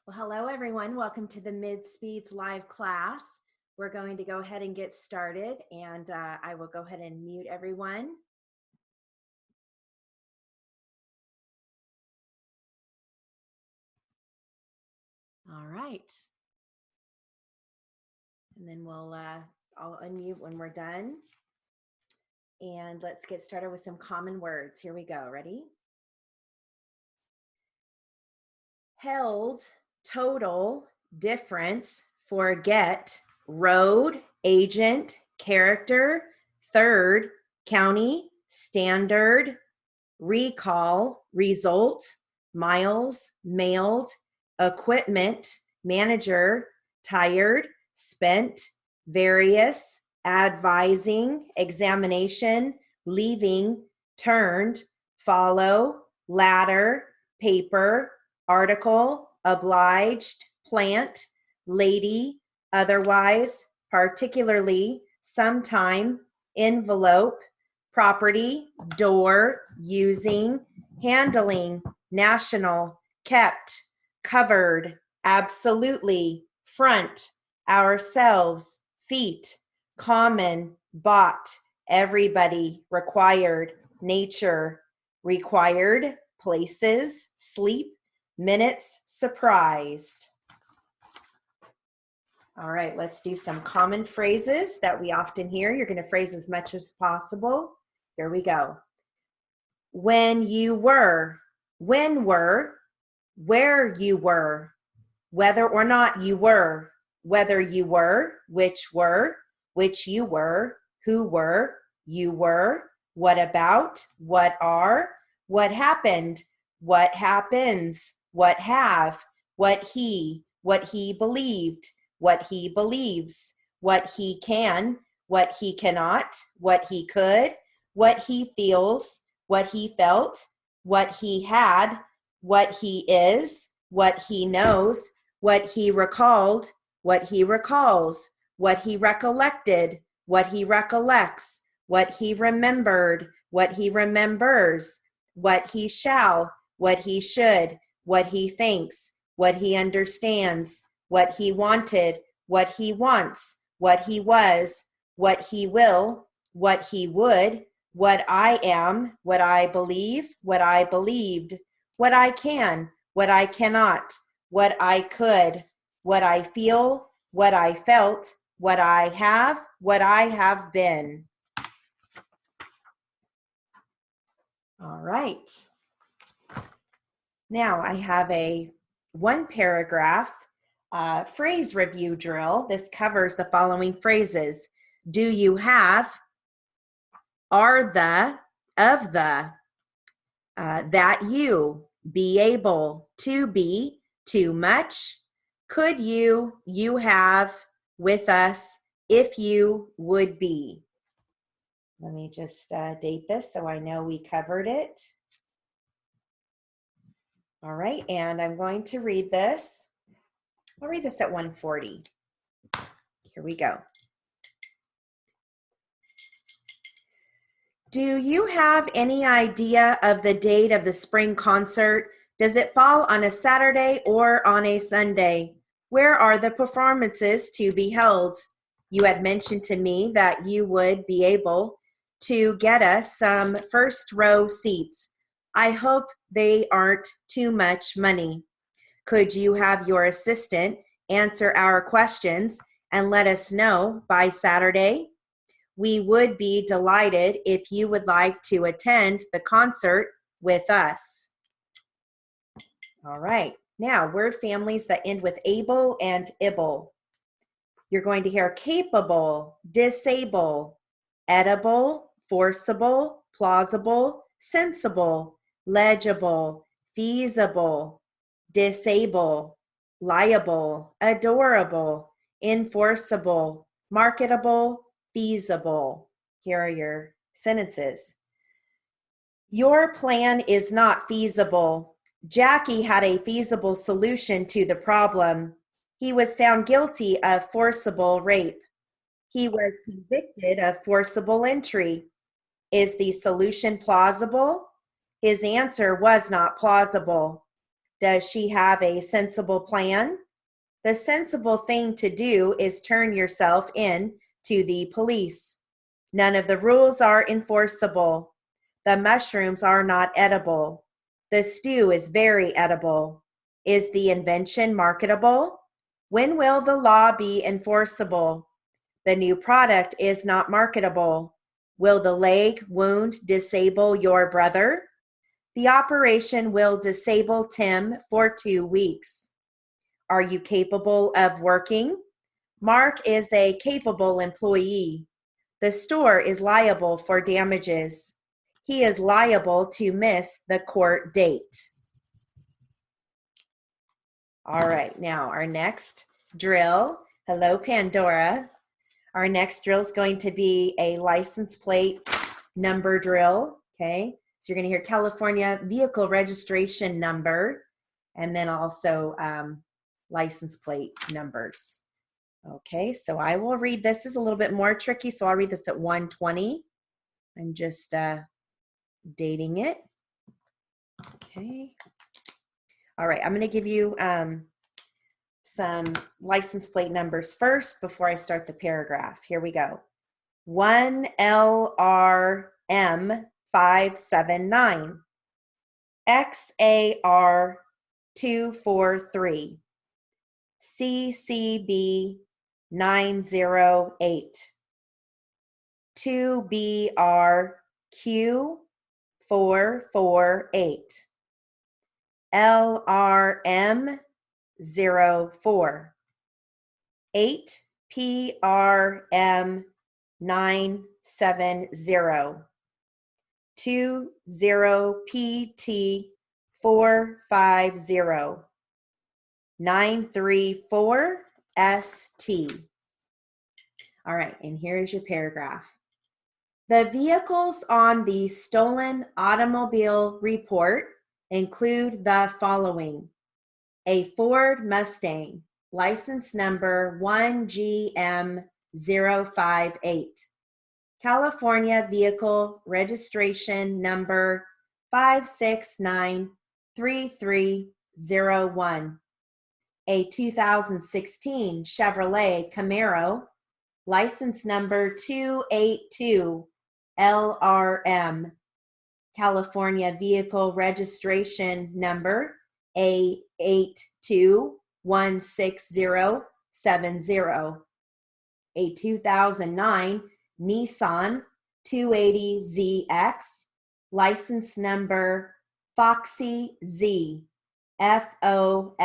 Well, hello everyone. Welcome to the Mid Speeds live class. We're going to go ahead and get started, and I will go ahead and mute everyone. All right. And then I'll unmute when we're done. And let's get started with some common words. Here we go. Ready? Held, total, difference, forget, road, agent, character, third, county, standard, recall, result, miles, mailed, equipment, manager, tired, spent, various, advising, examination, leaving, turned, follow, ladder, paper, article, obliged, plant, lady, otherwise, particularly, sometime, envelope, property, door, using, handling, national, kept, covered, absolutely, front, ourselves, feet, common, bought, everybody, required, nature, required, places, sleep, minutes, surprised. All right, let's do some common phrases that we often hear. You're going to phrase as much as possible. Here we go. When you were, when were, where you were, whether or not you were, whether you were, which you were, who were, you were, what about, what are, what happened, what happens, what have, what he believed, what he believes, what he can, what he cannot, what he could, what he feels, what he felt, what he had, what he is, what he knows, what he recalled, what he recalls, what he recollected, what he recollects, what he remembered, what he remembers, what he shall, what he should, what he thinks, what he understands, what he wanted, what he wants, what he was, what he will, what he would, what I am, what I believe, what I believed, what I can, what I cannot, what I could, what I feel, what I felt, what I have been. All right. Now I have a one paragraph phrase review drill. This covers the following phrases. Do you have, are the, of the, that you, be able, to be, too much, could you have, with us, if you would be. Let me just date this so I know we covered it. All right, and I'm going to read this. I'll read this at 140. Here we go. Do you have any idea of the date of the spring concert? Does it fall on a Saturday or on a Sunday? Where are the performances to be held? You had mentioned to me that you would be able to get us some first row seats. I hope they aren't too much money. Could you have your assistant answer our questions and let us know by Saturday? We would be delighted if you would like to attend the concert with us. All right. Now, word families that end with able and able. You're going to hear capable, disable, edible, forcible, plausible, sensible, legible, feasible, disable, liable, adorable, enforceable, marketable, feasible. Here are your sentences. Your plan is not feasible. Jackie had a feasible solution to the problem. He was found guilty of forcible rape. He was convicted of forcible entry. Is the solution plausible? His answer was not plausible. Does she have a sensible plan? The sensible thing to do is turn yourself in to the police. None of the rules are enforceable. The mushrooms are not edible. The stew is very edible. Is the invention marketable? When will the law be enforceable? The new product is not marketable. Will the leg wound disable your brother? The operation will disable Tim for 2 weeks. Are you capable of working? Mark is a capable employee. The store is liable for damages. He is liable to miss the court date. All right, now our next drill. Hello, Pandora. Our next drill is going to be a license plate number drill, okay? So you're going to hear California vehicle registration number, and then also license plate numbers. Okay, so I will read this. This is a little bit more tricky, so I'll read this at 1:20. I'm just dating it. Okay. All right, I'm going to give you some license plate numbers first before I start the paragraph. Here we go. 1LRM579, XAR243, CCB908, 2BRQ448, LRM04, 8PRM970, 20PT450, 934ST. All right, and here's your paragraph. The vehicles on the stolen automobile report include the following: a Ford Mustang, license number 1GM058, California vehicle registration number 5693301, a 2016 Chevrolet Camaro, license number 282LRM, California vehicle registration number A82167070, a 2009 Nissan 280ZX, license number Foxy Z, FOXYZ,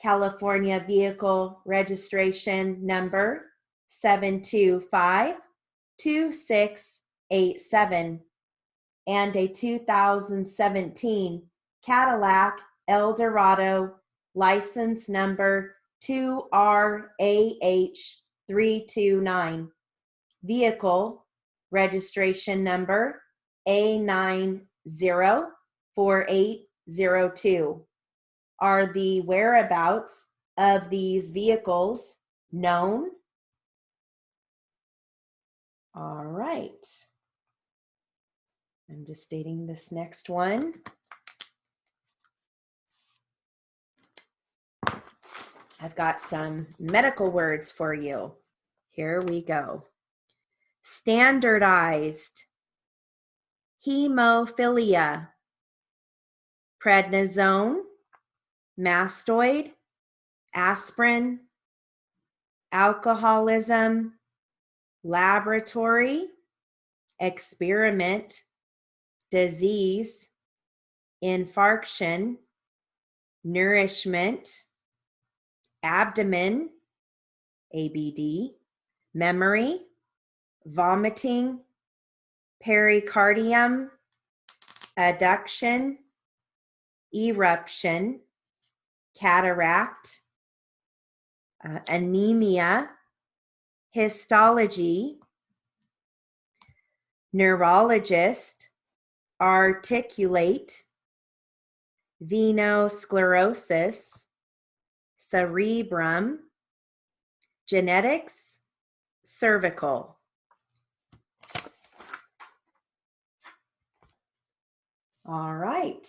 California vehicle registration number 7252687, and a 2017 Cadillac Eldorado, license number 2RAH329, vehicle registration number A904802. Are the whereabouts of these vehicles known? All right. I'm just stating this next one. I've got some medical words for you. Here we go. Standardized, hemophilia, prednisone, mastoid, aspirin, alcoholism, laboratory, experiment, disease, infarction, nourishment, abdomen, ABD, memory, vomiting, pericardium, adduction, eruption, cataract, anemia, histology, neurologist, articulate, venosclerosis, cerebrum, genetics, cervical. All right.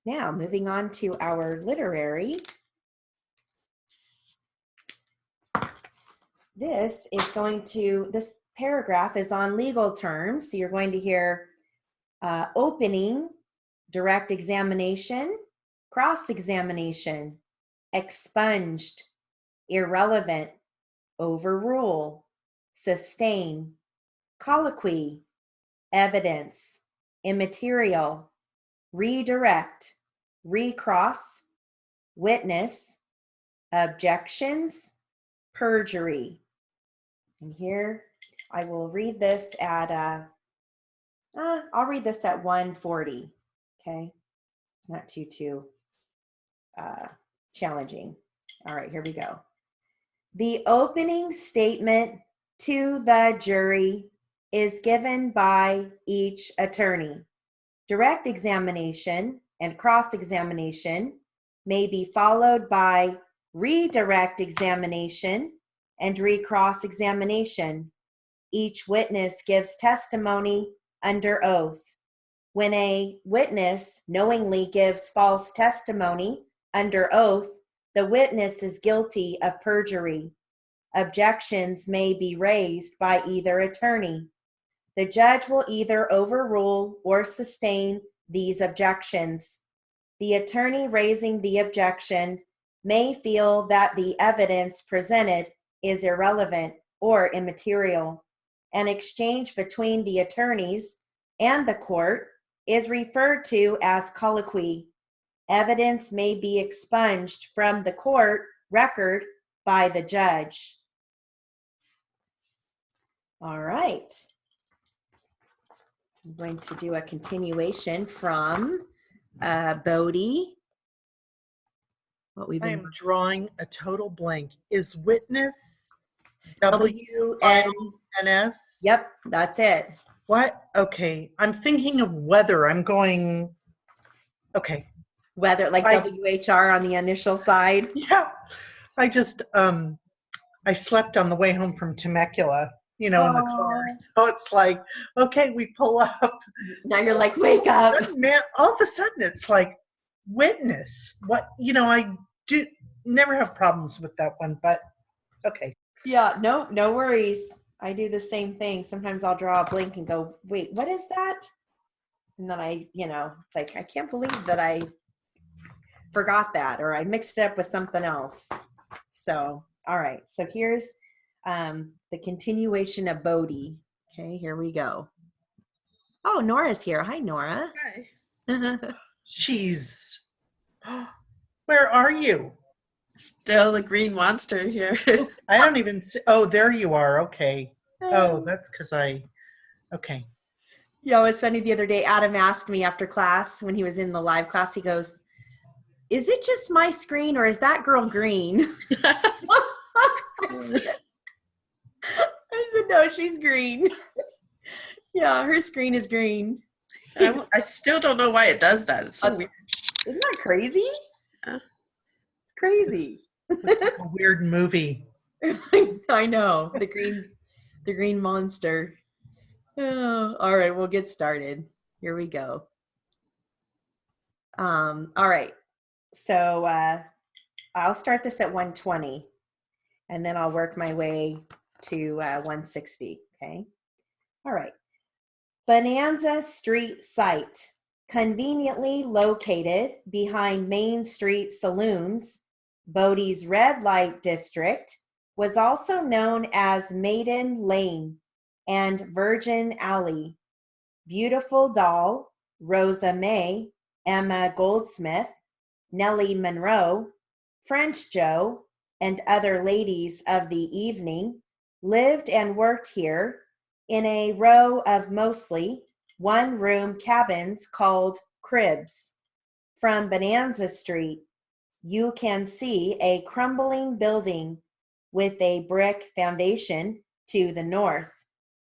Now, moving on to our literary. This paragraph is on legal terms. So you're going to hear opening, direct examination, cross-examination, expunged, irrelevant, overrule, sustain, colloquy, evidence, immaterial, redirect, recross, witness, objections, perjury. And here I will read this at I'll read this at 140. Okay, it's not too challenging. All right, here we go. The opening statement to the jury is given by each attorney. Direct examination and cross-examination may be followed by redirect examination and recross-examination. Each witness gives testimony under oath. When a witness knowingly gives false testimony under oath, the witness is guilty of perjury. Objections may be raised by either attorney. The judge will either overrule or sustain these objections. The attorney raising the objection may feel that the evidence presented is irrelevant or immaterial. An exchange between the attorneys and the court is referred to as colloquy. Evidence may be expunged from the court record by the judge. All right. I'm going to do a continuation from Bodie. I am drawing a total blank. Is witness W-N. W-N-S? Yep, that's it. What? Okay. I'm thinking of weather. I'm going, okay. Weather, like W-H-R on the initial side. Yeah. I just, I slept on the way home from Temecula, in the car. So it's like, okay, we pull up. Now you're like, wake up. Man, all of a sudden it's like, witness. What, I do never have problems with that one, but okay. Yeah, no worries. I do the same thing. Sometimes I'll draw a blank and go, wait, what is that? And then it's like, I can't believe that I forgot that, or I mixed it up with something else. So, all right. So here's the continuation of Bodie. Okay, here we go. Oh, Nora's here. Hi, Nora. Hi. Jeez. Where are you? Still the green monster here. I don't even see. Oh, there you are. Okay. Oh, that's because okay. Yeah, it was funny the other day. Adam asked me after class when he was in the live class, he goes, is it just my screen or is that girl green? I said, no, she's green. Yeah, her screen is green. I still don't know why it does that. It's so weird. Isn't that crazy? Yeah. It's crazy. It's like a weird movie. I know. The green monster. Oh, all right, we'll get started. Here we go. All right. So I'll start this at 120 and then I'll work my way to 160. Okay. All right. Bonanza Street site, conveniently located behind Main Street saloons, Bodie's red light district, was also known as Maiden Lane and Virgin Alley. Beautiful Doll, Rosa May, Emma Goldsmith, Nellie Monroe, French Joe, and other ladies of the evening lived and worked here in a row of mostly one-room cabins called cribs. From Bonanza Street, you can see a crumbling building with a brick foundation to the north.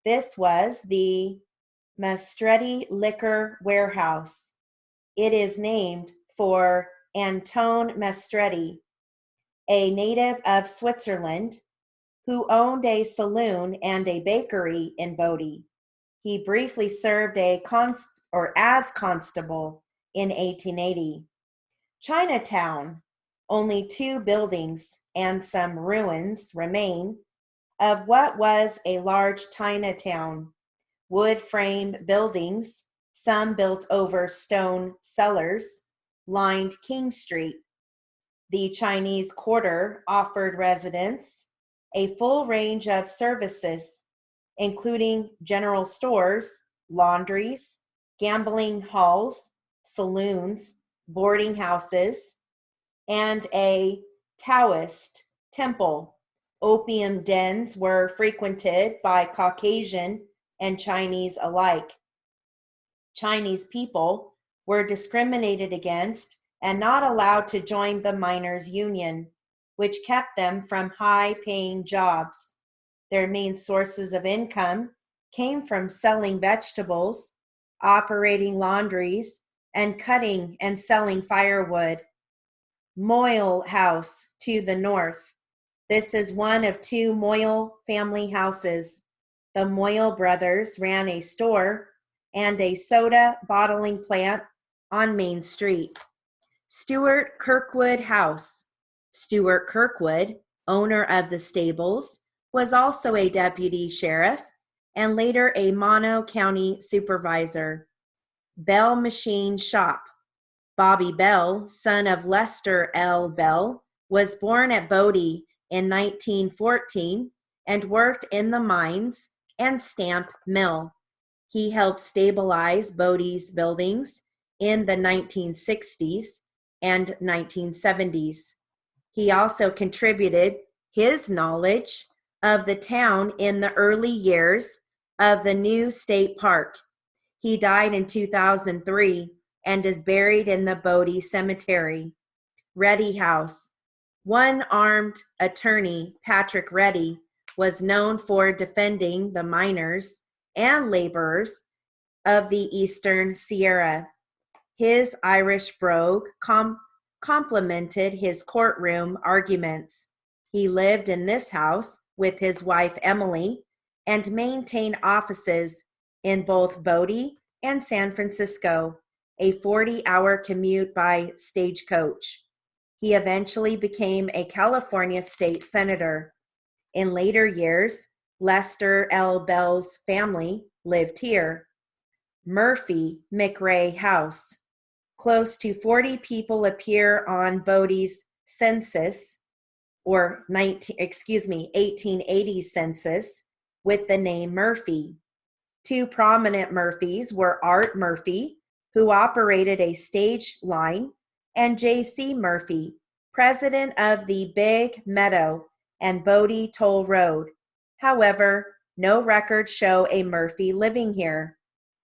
This was the Mastretti Liquor Warehouse. It is named for Antone Mastretti, a native of Switzerland, who owned a saloon and a bakery in Bodie. He briefly served as constable in 1880. Chinatown, only 2 buildings and some ruins remain of what was a large Chinatown. Wood frame buildings, some built over stone cellars, lined King Street. The Chinese Quarter offered residents a full range of services, including general stores, laundries, gambling halls, saloons, boarding houses, and a Taoist temple. Opium dens were frequented by Caucasian and Chinese alike. Chinese people were discriminated against and not allowed to join the miners' union, which kept them from high-paying jobs. Their main sources of income came from selling vegetables, operating laundries, and cutting and selling firewood. Moyle House to the north. This is one of 2 Moyle family houses. The Moyle brothers ran a store and a soda bottling plant on Main Street. Stuart Kirkwood House. Stuart Kirkwood, owner of the stables, was also a deputy sheriff and later a Mono County supervisor. Bell Machine Shop. Bobby Bell, son of Lester L. Bell, was born at Bodie in 1914 and worked in the mines and stamp mill. He helped stabilize Bodie's buildings in the 1960s and 1970s. He also contributed his knowledge of the town in the early years of the new state park. He died in 2003 and is buried in the Bodie Cemetery. Reddy House. One-armed attorney, Patrick Reddy, was known for defending the miners and laborers of the Eastern Sierra. His Irish brogue complemented his courtroom arguments. He lived in this house with his wife Emily and maintained offices in both Bodie and San Francisco, a 40-hour commute by stagecoach. He eventually became a California state senator. In later years, Lester L. Bell's family lived here. Murphy McRae House. Close to 40 people appear on Bodie's census, or 1880 census, with the name Murphy. 2 prominent Murphys were Art Murphy, who operated a stage line, and J.C. Murphy, president of the Big Meadow and Bodie Toll Road. However, no records show a Murphy living here.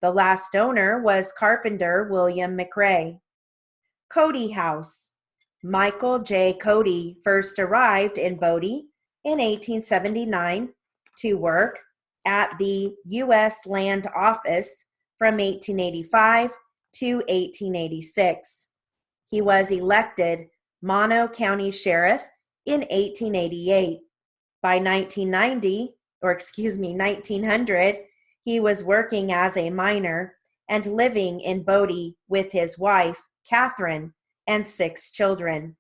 The last owner was carpenter William McRae. Cody House. Michael J. Cody first arrived in Bodie in 1879 to work at the U.S. Land Office from 1885 to 1886. He was elected Mono County Sheriff in 1888. By 1900, he was working as a miner and living in Bodie with his wife, Catherine, and 6 children.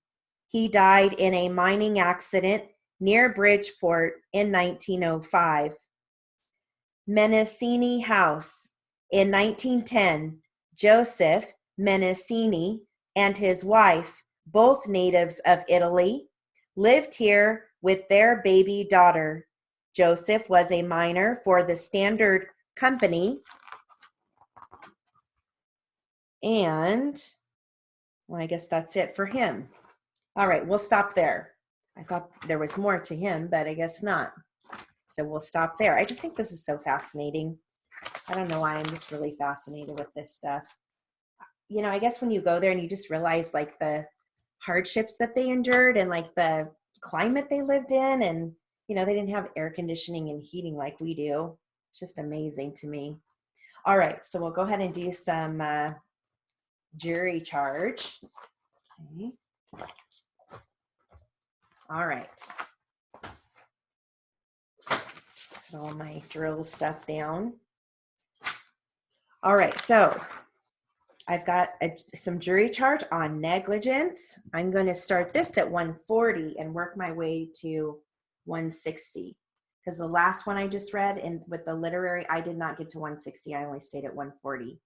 He died in a mining accident near Bridgeport in 1905. Menacini House. In 1910, Joseph Menacini and his wife, both natives of Italy, lived here with their baby daughter. Joseph was a miner for the Standard Company, and well, I guess that's it for him. All right, we'll stop there. I thought there was more to him, but I guess not. So we'll stop there. I just think this is so fascinating. I don't know why, I'm just really fascinated with this stuff. You know, I guess when you go there and you just realize like the hardships that they endured and like the climate they lived in, and you know, they didn't have air conditioning and heating like we do. It's just amazing to me. All right, so we'll go ahead and do some jury charge. Okay. All right. Put all my drill stuff down. All right, so I've got some jury charge on negligence. I'm going to start this at 140 and work my way to 160. Because the last one I just read and with the literary, I did not get to 160. I only stayed at 140.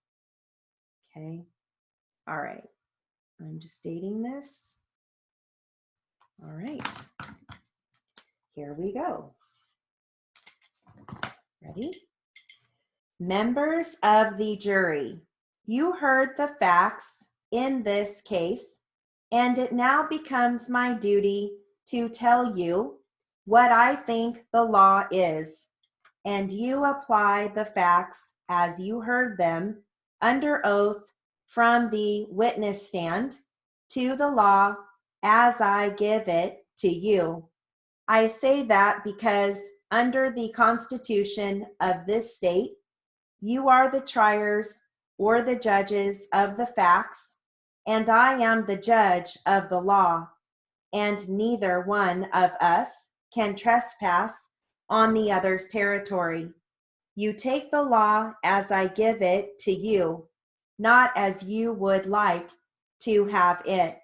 Okay. All right. I'm just dating this. All right. Here we go. Ready? Members of the jury, you heard the facts in this case, and it now becomes my duty to tell you what I think the law is, and you apply the facts as you heard them under oath from the witness stand to the law as I give it to you. I say that because under the Constitution of this state, you are the triers or the judges of the facts, and I am the judge of the law, and neither one of us can trespass on the other's territory. You take the law as I give it to you, not as you would like to have it,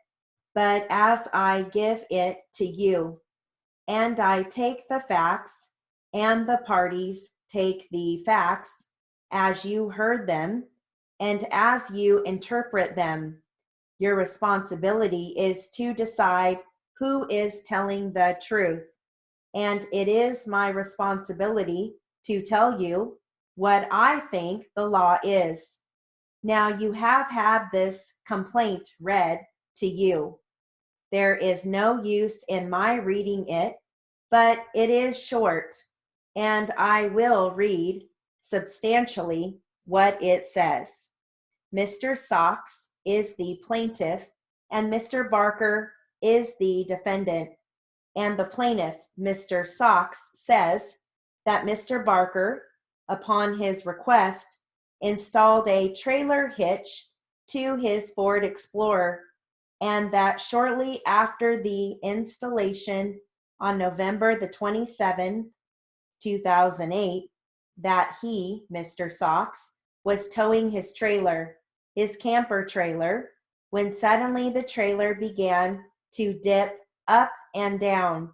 but as I give it to you. And I take the facts, and the parties take the facts as you heard them and as you interpret them. Your responsibility is to decide who is telling the truth. And it is my responsibility to tell you what I think the law is. Now you have had this complaint read to you. There is no use in my reading it, but it is short, and I will read substantially what it says. Mr. Socks is the plaintiff, and Mr. Barker is the defendant. And the plaintiff, Mr. Socks, says that Mr. Barker, upon his request, installed a trailer hitch to his Ford Explorer, and that shortly after the installation on November the 27th, 2008, that he, Mr. Socks, was towing his trailer, his camper trailer, when suddenly the trailer began to dip up and down,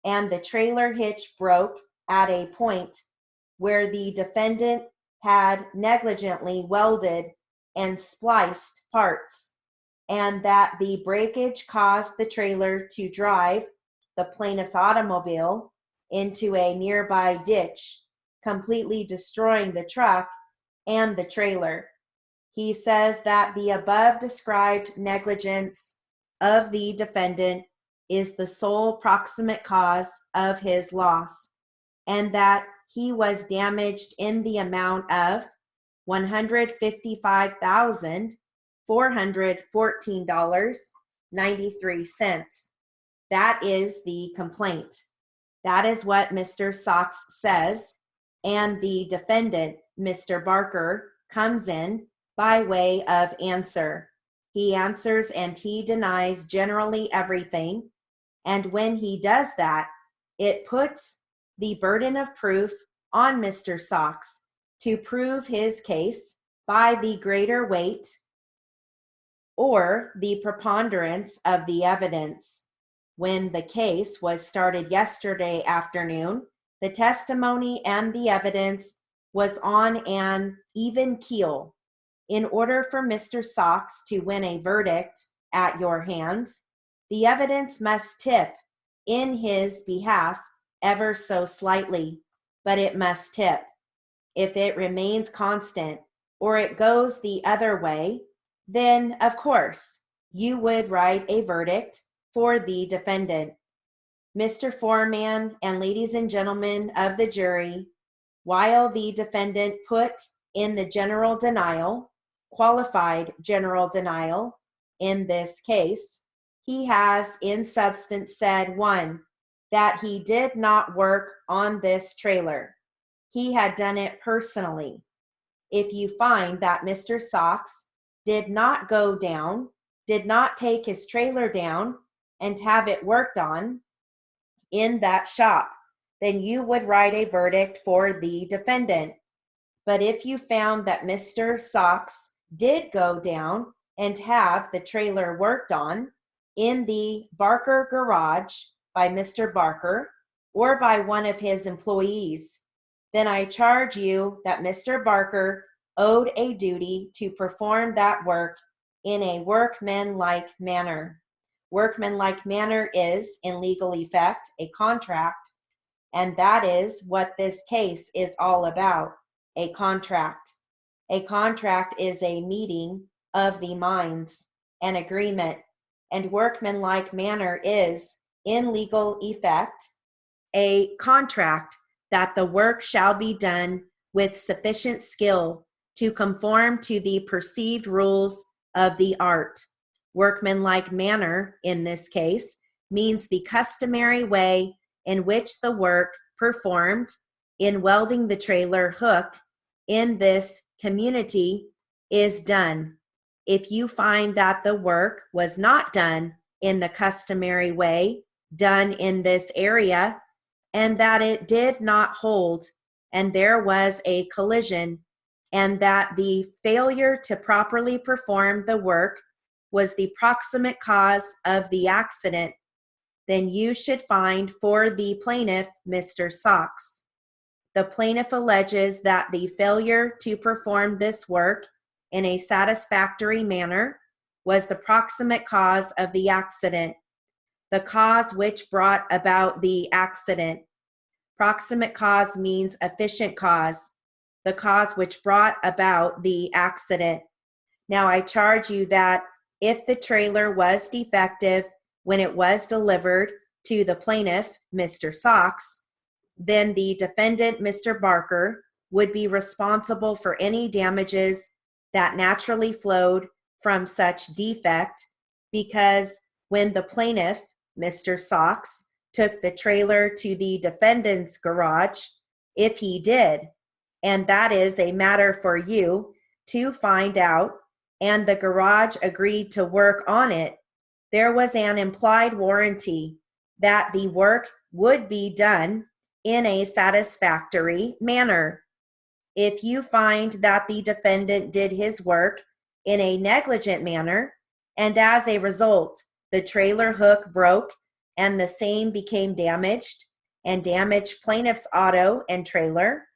and the trailer hitch broke at a point where the defendant had negligently welded and spliced parts, and that the breakage caused the trailer to drive the plaintiff's automobile into a nearby ditch, completely destroying the truck and the trailer. He says that the above described negligence of the defendant is the sole proximate cause of his loss, and that he was damaged in the amount of $155,414.93. That is the complaint. That is what Mr. Socks says, and the defendant, Mr. Barker, comes in by way of answer. He answers and he denies generally everything, and when he does that, it puts the burden of proof on Mr. Socks to prove his case by the greater weight or the preponderance of the evidence. When the case was started yesterday afternoon, the testimony and the evidence was on an even keel. In order for Mr. Socks to win a verdict at your hands, the evidence must tip in his behalf ever so slightly, but it must tip. If it remains constant or it goes the other way, then, of course, you would write a verdict for the defendant. Mr. Foreman and ladies and gentlemen of the jury, while the defendant put in the general denial, qualified general denial, in this case, he has in substance said, 1, that he did not work on this trailer. He had done it personally. If you find that Mr. Socks did not go down, did not take his trailer down and have it worked on in that shop, then you would write a verdict for the defendant. But if you found that Mr. Socks did go down and have the trailer worked on in the Barker garage by Mr. Barker or by one of his employees, then I charge you that Mr. Barker owed a duty to perform that work in a workmanlike manner. Workmanlike manner is, in legal effect, a contract, and that is what this case is all about, a contract. A contract is a meeting of the minds, an agreement, and workmanlike manner is, in legal effect, a contract that the work shall be done with sufficient skill to conform to the perceived rules of the art. Workmanlike manner, in this case, means the customary way in which the work performed in welding the trailer hook in this community is done. If you find that the work was not done in the customary way done in this area, and that it did not hold, and there was a collision, and that the failure to properly perform the work was the proximate cause of the accident, then you should find for the plaintiff, Mr. Socks. The plaintiff alleges that the failure to perform this work in a satisfactory manner was the proximate cause of the accident, the cause which brought about the accident. Proximate cause means efficient cause, the cause which brought about the accident. Now I charge you that if the trailer was defective when it was delivered to the plaintiff, Mr. Socks, then the defendant, Mr. Barker, would be responsible for any damages that naturally flowed from such defect, because when the plaintiff, Mr. Socks, took the trailer to the defendant's garage, if he did, and that is a matter for you to find out, and the garage agreed to work on it, there was an implied warranty that the work would be done in a satisfactory manner. If you find that the defendant did his work in a negligent manner, and as a result, the trailer hook broke and the same became damaged and damaged plaintiff's auto and trailer,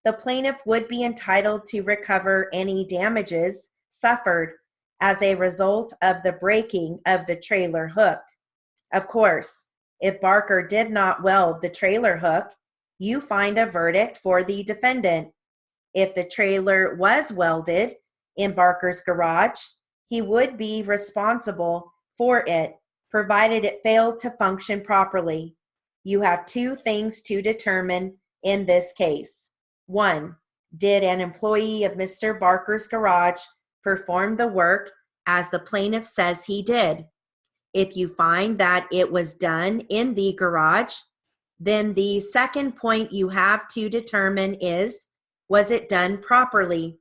the plaintiff would be entitled to recover any damages suffered as a result of the breaking of the trailer hook. Of course, if Barker did not weld the trailer hook, you find a verdict for the defendant. If the trailer was welded in Barker's garage, he would be responsible for it, provided it failed to function properly. You have two things to determine in this case. One, did an employee of Mr. Barker's garage perform the work as the plaintiff says he did? If you find that it was done in the garage, then the second point you have to determine is, was it done properly?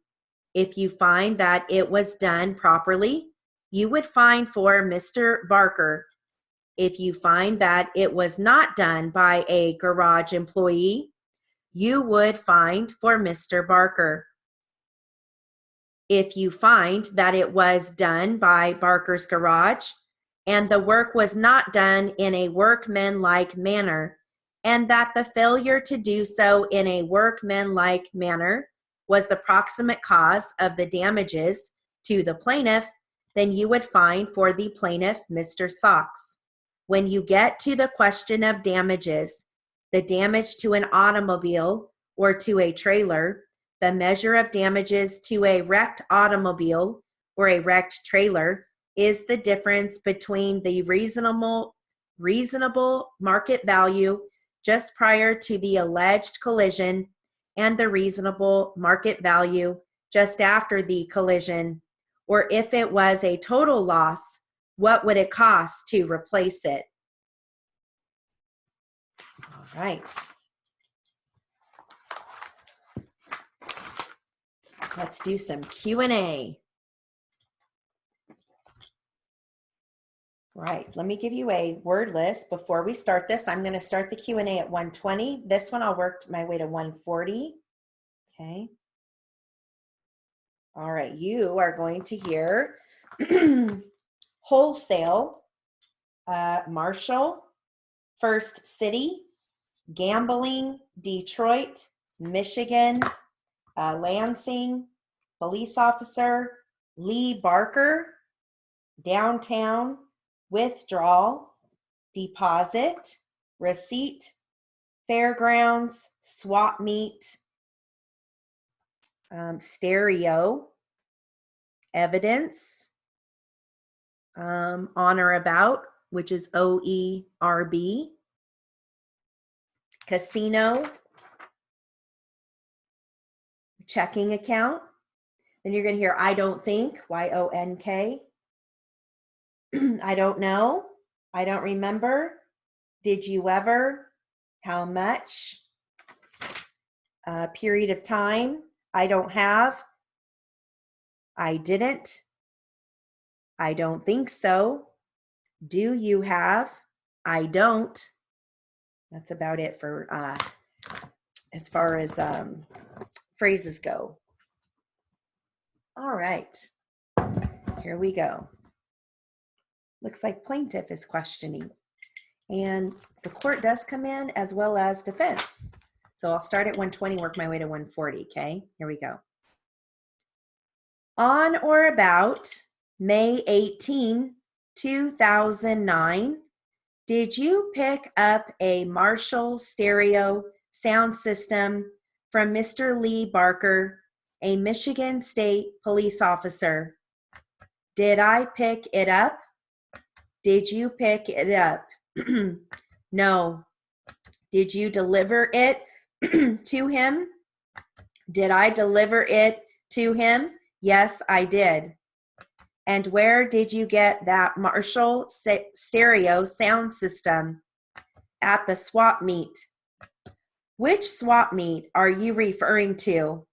If you find that it was done properly, you would find for Mr. Barker. If you find that it was not done by a garage employee, you would find for Mr. Barker. If you find that it was done by Barker's garage and the work was not done in a workmanlike manner, and that the failure to do so in a workmanlike manner was the proximate cause of the damages to the plaintiff, then you would find for the plaintiff, Mr. Socks. When you get to the question of damages, the damage to an automobile or to a trailer, the measure of damages to a wrecked automobile or a wrecked trailer is the difference between the reasonable market value just prior to the alleged collision and the reasonable market value just after the collision. Or if it was a total loss, what would it cost to replace it? All right. Let's do some Q&A. Right, let me give you a word list before we start this. I'm going to start the Q&A at 120. This one I'll work my way to 140. Okay. All right, you are going to hear wholesale, Marshall, First City, gambling, Detroit, Michigan, Lansing, police officer, Lee Barker, downtown, withdrawal, deposit, receipt, fairgrounds, swap meet, stereo, evidence, on or about, which is OERB, casino, checking account. Then you're going to hear I don't think, YONK. I don't know. I don't remember. Did you ever? How much? Period of time. I don't have. I didn't. I don't think so. Do you have? I don't. That's about it for as far as phrases go. All right. Here we go. Looks like plaintiff is questioning. And the court does come in as well as defense. So I'll start at 120, work my way to 140, okay? Here we go. On or about May 18, 2009, did you pick up a Marshall stereo sound system from Mr. Lee Barker, a Michigan State police officer? Did I pick it up? Did you pick it up? No. Did you deliver it to him? Did I deliver it to him? Yes, I did. And where did you get that Marshall stereo sound system? At the swap meet. Which swap meet are you referring to?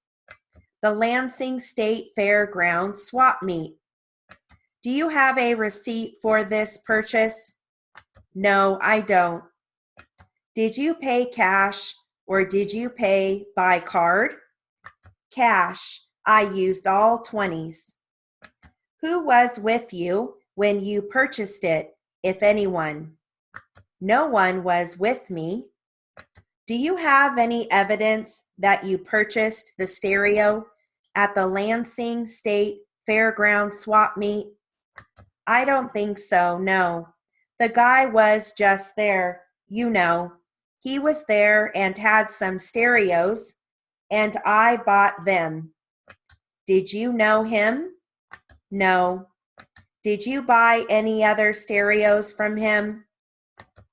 The Lansing State Fairgrounds swap meet. Do you have a receipt for this purchase? No, I don't. Did you pay cash or did you pay by card? Cash. I used all 20s. Who was with you when you purchased it, if anyone? No one was with me. Do you have any evidence that you purchased the stereo at the Lansing State Fairgrounds swap meet? I don't think so, no. The guy was just there, you know. He was there and had some stereos, and I bought them. Did you know him? No. Did you buy any other stereos from him?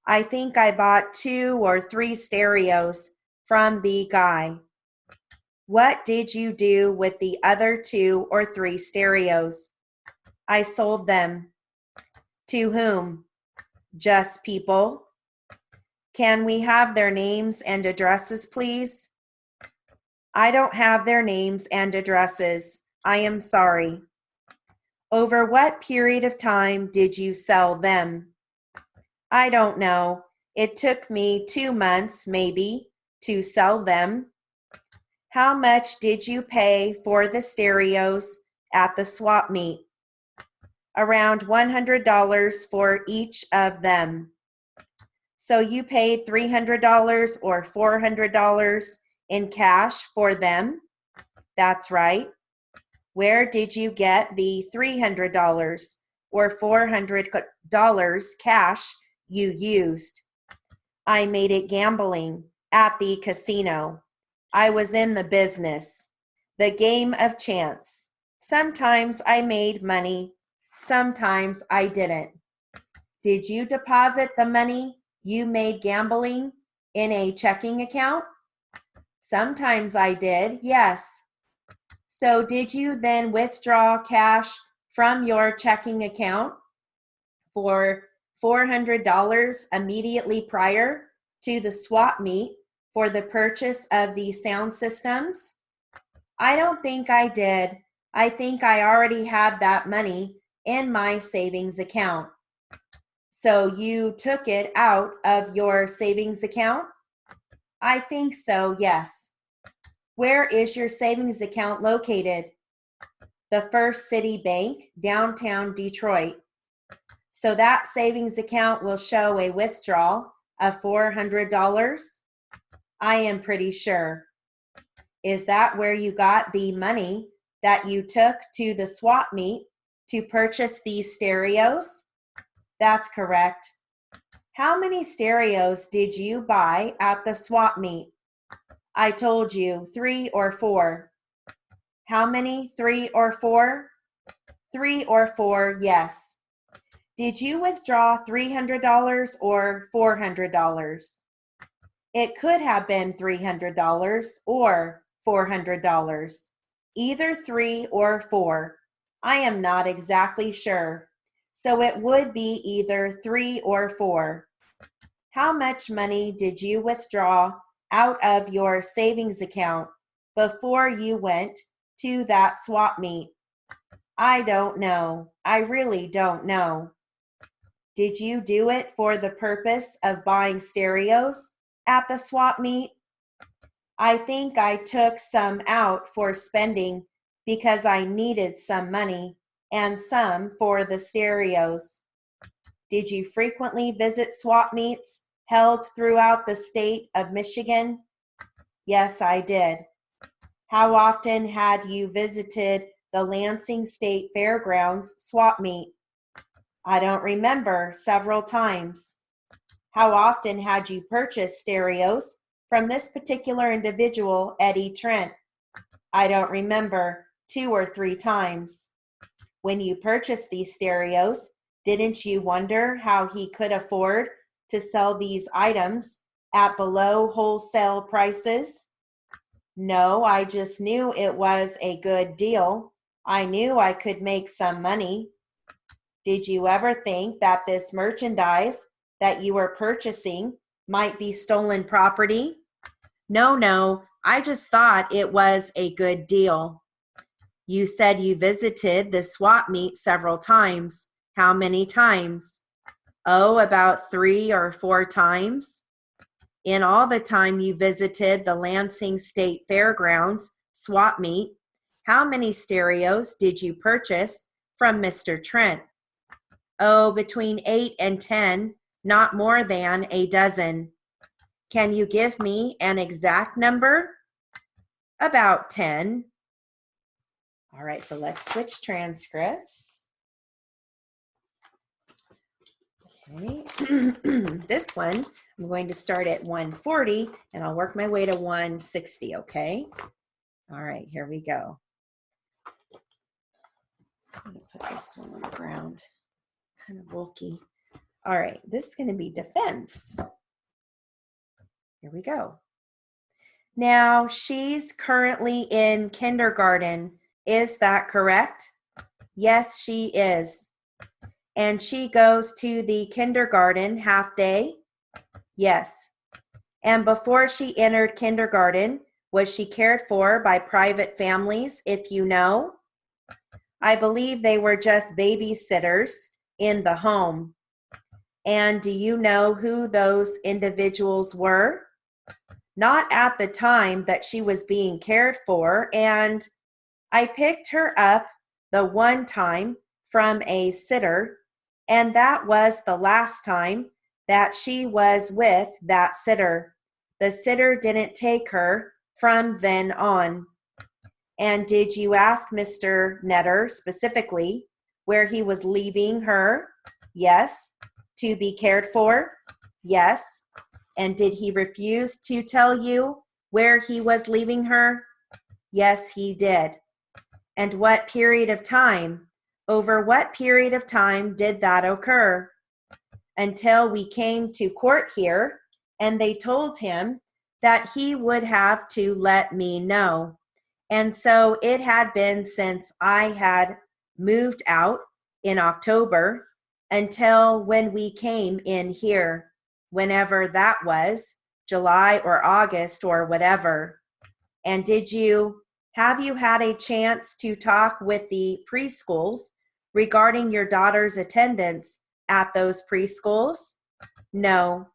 I think I bought 2 or 3 stereos from the guy. What did you do with the other 2 or 3 stereos? I sold them. To whom? Just people. Can we have their names and addresses, please? I don't have their names and addresses. I am sorry. Over what period of time did you sell them? I don't know. It took me 2 months, maybe, to sell them. How much did you pay for the stereos at the swap meet? Around $100 for each of them. So you paid $300 or $400 in cash for them? That's right. Where did you get the $300 or $400 cash you used? I made it gambling at the casino. I was in the business, the game of chance. Sometimes I made money, sometimes I didn't. Did you deposit the money you made gambling in a checking account? Sometimes I did, yes. So did you then withdraw cash from your checking account for $400 immediately prior to the swap meet for the purchase of the sound systems? I don't think I did. I think I already had that money in my savings account. So you took it out of your savings account? I think so, yes. Where is your savings account located? the First City Bank, downtown Detroit. So that savings account will show a withdrawal of $400. I am pretty sure. Is that where you got the money that you took to the swap meet to purchase these stereos? That's correct. How many stereos did you buy at the swap meet? I told you 3 or 4. How many? 3 or 4? 3 or 4, yes. Did you withdraw $300 or $400? It could have been $300 or $400. Either 3 or 4. I am not exactly sure. So it would be either 3 or 4. How much money did you withdraw out of your savings account before you went to that swap meet? I don't know. I really don't know. Did you do it for the purpose of buying stereos at the swap meet? I think I took some out for spending because I needed some money and some for the stereos. Did you frequently visit swap meets held throughout the state of Michigan? Yes, I did. How often had you visited the Lansing State Fairgrounds swap meet? I don't remember. Several times. How often had you purchased stereos from this particular individual, Eddie Trent? I don't remember. 2 or 3 times. When you purchased these stereos, didn't you wonder how he could afford to sell these items at below wholesale prices? No, I just knew it was a good deal. I knew I could make some money. Did you ever think that this merchandise that you were purchasing might be stolen property? No, I just thought it was a good deal. You said you visited the swap meet several times. How many times? Oh, about 3 or 4 times. In all the time you visited the Lansing State Fairgrounds swap meet, how many stereos did you purchase from Mr. Trent? Oh, between 8 and 10, not more than a dozen. Can you give me an exact number? About 10. All right, so let's switch transcripts. Okay, this one, I'm going to start at 140 and I'll work my way to 160, okay? All right, here we go. I'm going to put this one on the ground, kind of bulky. All right, this is going to be defense. Here we go. Now, she's currently in kindergarten. Is that correct? Yes, she is. And she goes to the kindergarten half day? Yes. And before she entered kindergarten, was she cared for by private families, if you know? I believe they were just babysitters in the home. And do you know who those individuals were? Not at the time that she was being cared for, and I picked her up the one time from a sitter, and that was the last time that she was with that sitter. The sitter didn't take her from then on. And did you ask Mr. Netter specifically where he was leaving her? Yes. To be cared for? Yes. And did he refuse to tell you where he was leaving her? Yes, he did. And what period of time? Over what period of time did that occur? Until we came to court here, and they told him that he would have to let me know. And so it had been since I had moved out in October until when we came in here, whenever that was, July or August or whatever. And have you had a chance to talk with the preschools regarding your daughter's attendance at those preschools? No.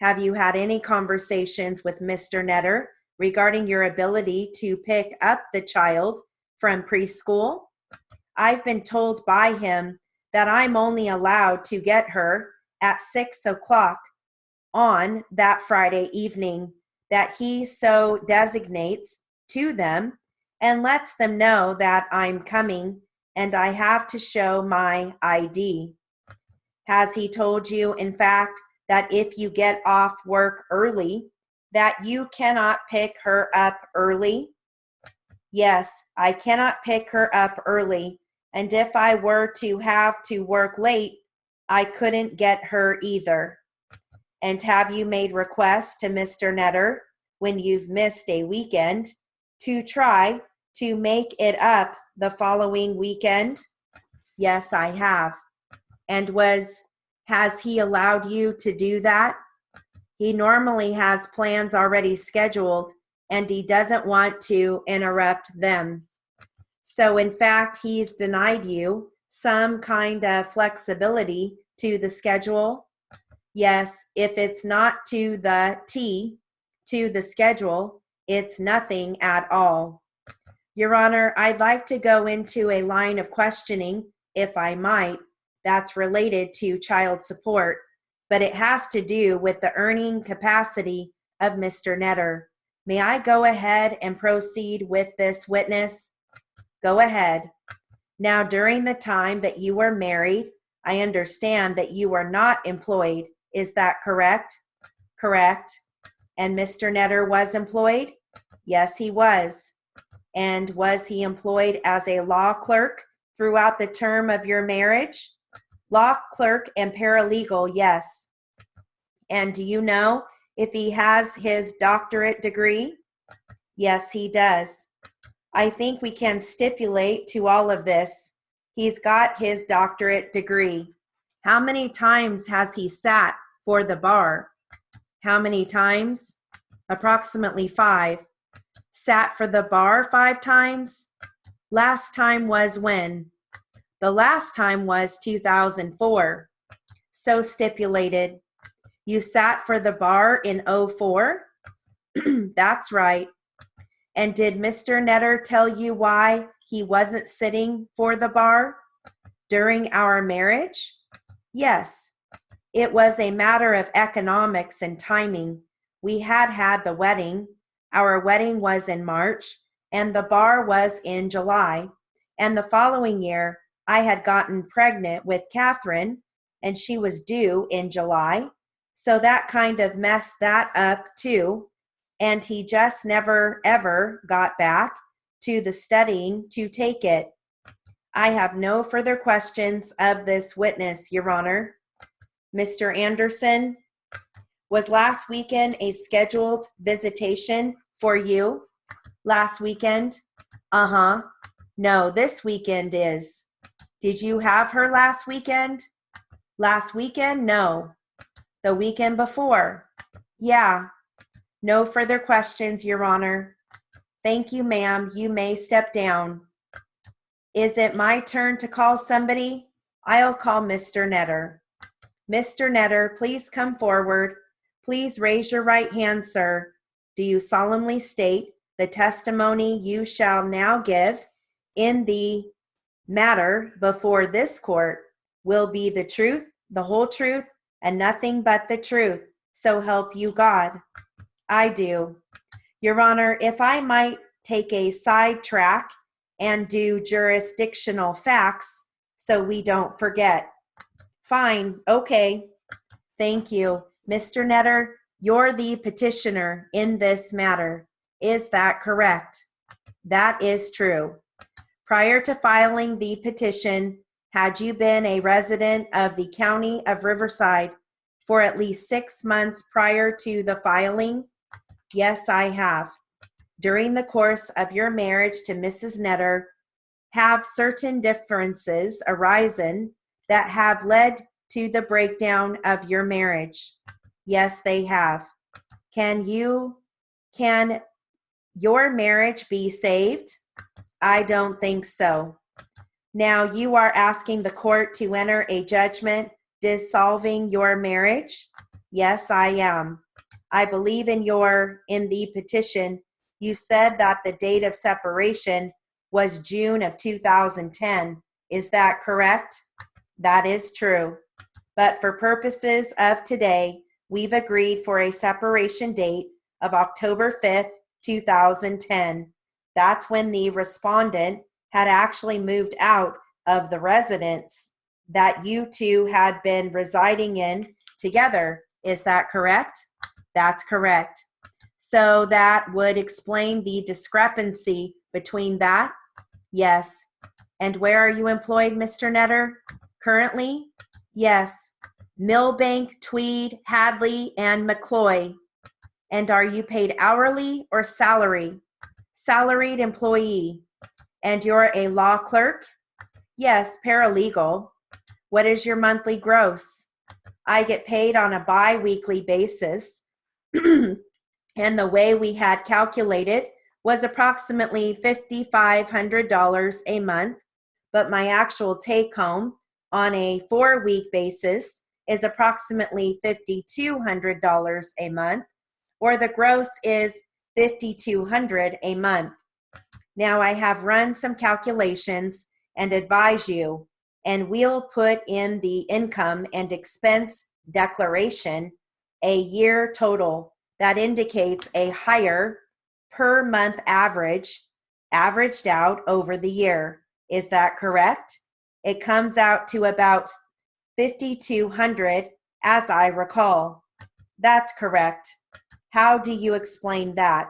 Have you had any conversations with Mr. Netter regarding your ability to pick up the child from preschool? I've been told by him that I'm only allowed to get her at 6 o'clock on that Friday evening, that he so designates to them and lets them know that I'm coming and I have to show my ID. Has he told you, in fact, that if you get off work early, that you cannot pick her up early? Yes, I cannot pick her up early, and if I were to have to work late, I couldn't get her either. And have you made requests to Mr. Netter when you've missed a weekend to try to make it up the following weekend? Yes, I have. And has he allowed you to do that? He normally has plans already scheduled and he doesn't want to interrupt them. So in fact, he's denied you some kind of flexibility to the schedule. Yes, if it's not to the T, to the schedule, it's nothing at all. Your Honor, I'd like to go into a line of questioning, if I might, that's related to child support, but it has to do with the earning capacity of Mr. Netter. May I go ahead and proceed with this witness? Go ahead. Now, during the time that you were married, I understand that you were not employed. Is that correct? Correct. And Mr. Netter was employed? Yes, he was. And was he employed as a law clerk throughout the term of your marriage? Law clerk and paralegal, yes. And do you know if he has his doctorate degree? Yes, he does. I think we can stipulate to all of this. He's got his doctorate degree. How many times has he sat for the bar? How many times? Approximately 5. Sat for the bar 5 times? Last time was when? The last time was 2004. So stipulated. You sat for the bar in 04? That's right. And did Mr. Netter tell you why he wasn't sitting for the bar during our marriage? Yes. It was a matter of economics and timing. We had the wedding. Our wedding was in March, and the bar was in July. And the following year, I had gotten pregnant with Catherine, and she was due in July. So that kind of messed that up too. And he just never, ever got back to the studying to take it. I have no further questions of this witness, Your Honor. Mr. Anderson, was last weekend a scheduled visitation for you? Last weekend? Uh-huh. No, this weekend is. Did you have her last weekend? Last weekend? No. The weekend before? Yeah. No further questions, Your Honor. Thank you, ma'am. You may step down. Is it my turn to call somebody? I'll call Mr. Netter. Mr. Netter, please come forward. Please raise your right hand, sir. Do you solemnly state the testimony you shall now give in the matter before this court will be the truth, the whole truth, and nothing but the truth? So help you God. I do. Your Honor, if I might take a side track and do jurisdictional facts so we don't forget. Fine. Okay. Thank you. Mr. Netter, you're the petitioner in this matter. Is that correct? That is true. Prior to filing the petition, had you been a resident of the County of Riverside for at least 6 months prior to the filing? Yes, I have. During the course of your marriage to Mrs. Netter, have certain differences arisen that have led to the breakdown of your marriage? Yes, they have. Can your marriage be saved? I don't think so. Now you are asking the court to enter a judgment dissolving your marriage? Yes, I am. I believe in the petition, you said that the date of separation was June of 2010. Is that correct? That is true. But for purposes of today, we've agreed for a separation date of October 5th, 2010. That's when the respondent had actually moved out of the residence that you two had been residing in together. Is that correct? That's correct. So that would explain the discrepancy between that. Yes. And where are you employed, Mr. Netter? Currently? Yes. Millbank, Tweed, Hadley, and McCloy. And are you paid hourly or salary? Salaried employee. And you're a law clerk? Yes, paralegal. What is your monthly gross? I get paid on a bi-weekly basis. And the way we had calculated was approximately $5,500 a month, but my actual take home on a 4-week basis is approximately $5,200 a month, or the gross is $5,200 a month. Now I have run some calculations and advise you, and we'll put in the income and expense declaration a year total that indicates a higher per month averaged out over the year. Is that correct? It comes out to about $5,200 as I recall. That's correct. How do you explain that?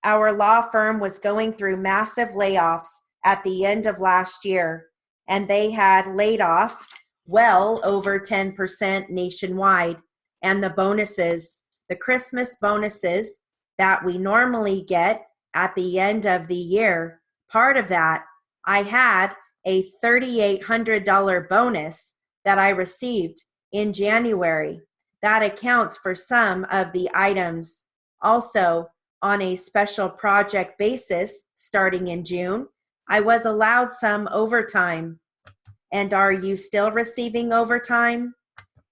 Our law firm was going through massive layoffs at the end of last year, and they had laid off well over 10% nationwide. And the bonuses, the Christmas bonuses that we normally get at the end of the year, part of that, I had a $3,800 bonus that I received in January. That accounts for some of the items. Also, on a special project basis starting in June, I was allowed some overtime. And are you still receiving overtime?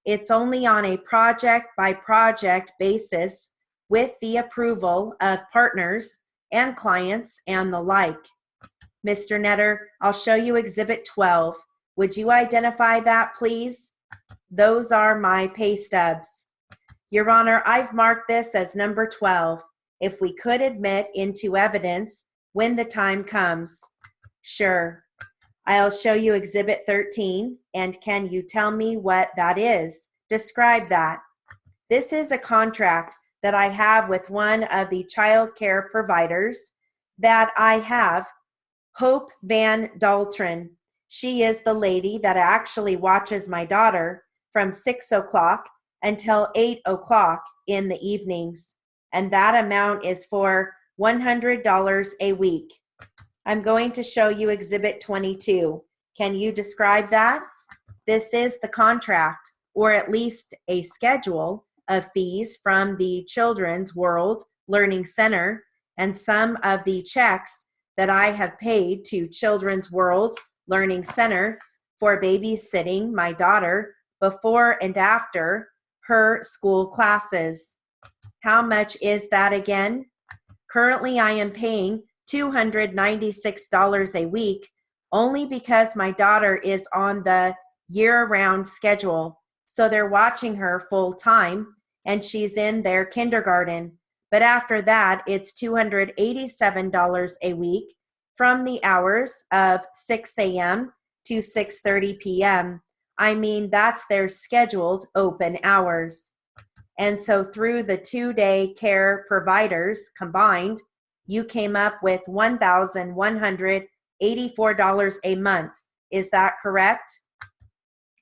It's only on a project by project basis with the approval of partners and clients and the like. Mr. Netter, I'll show you Exhibit 12. Would you identify that, please? Those are my pay stubs. Your Honor, I've marked this as number 12. If we could admit into evidence when the time comes. Sure. I'll show you Exhibit 13, and can you tell me what that is? Describe that. This is a contract that I have with one of the child care providers that I have, Hope Van Daltron. She is the lady that actually watches my daughter from 6 o'clock until 8 o'clock in the evenings. And that amount is for $100 a week. I'm going to show you Exhibit 22. Can you describe that? This is the contract, or at least a schedule of fees from the Children's World Learning Center and some of the checks that I have paid to Children's World Learning Center for babysitting my daughter before and after her school classes. How much is that again? Currently, I am paying $296 a week only because my daughter is on the year-round schedule. So they're watching her full time and she's in their kindergarten. But after that, it's $287 a week from the hours of 6 a.m. to 6:30 p.m. I mean, that's their scheduled open hours. And so through the 2-day care providers combined, you came up with $1,184 a month. Is that correct?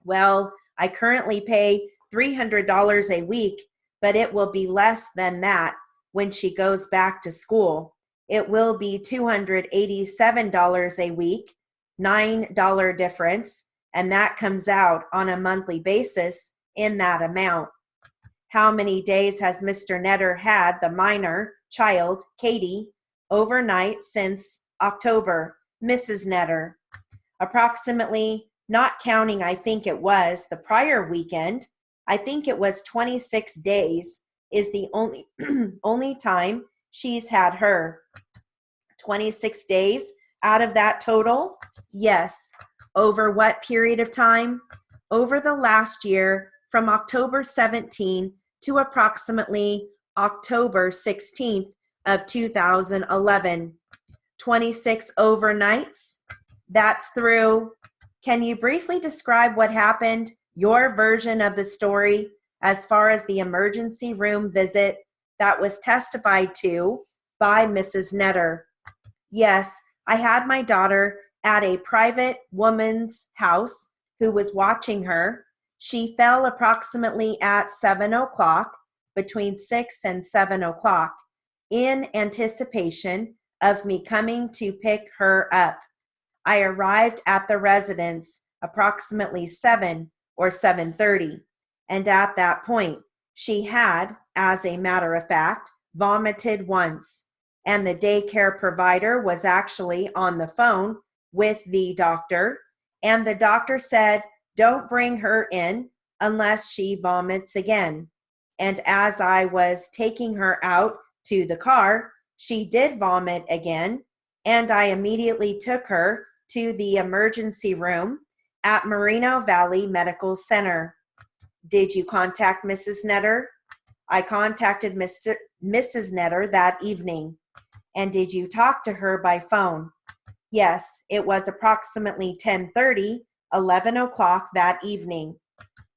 Well, I currently pay $300 a week, but it will be less than that when she goes back to school. It will be $287 a week, $9 difference, and that comes out on a monthly basis in that amount. How many days has Mr. Netter had the minor child, Katie, overnight since October? Mrs. Netter. Approximately, not counting, I think it was the prior weekend, I think it was 26 days is the only time she's had her. 26 days out of that total? Yes. Over what period of time? Over the last year, from October 17 to approximately October 16th of 2011. 26 overnights. That's through. Can you briefly describe what happened, your version of the story, as far as the emergency room visit that was testified to by Mrs. Netter? Yes, I had my daughter at a private woman's house who was watching her. She fell approximately at 7 o'clock, between 6 and 7 o'clock, in anticipation of me coming to pick her up. I arrived at the residence approximately 7 or 7:30, and at that point, she had, as a matter of fact, vomited once, and the daycare provider was actually on the phone with the doctor, and the doctor said, don't bring her in unless she vomits again. And as I was taking her out to the car, she did vomit again, and I immediately took her to the emergency room at Moreno Valley Medical Center. Did you contact Mrs. Netter? I contacted Mrs. Netter that evening. And did you talk to her by phone? Yes, it was approximately 10:30, 11 o'clock that evening.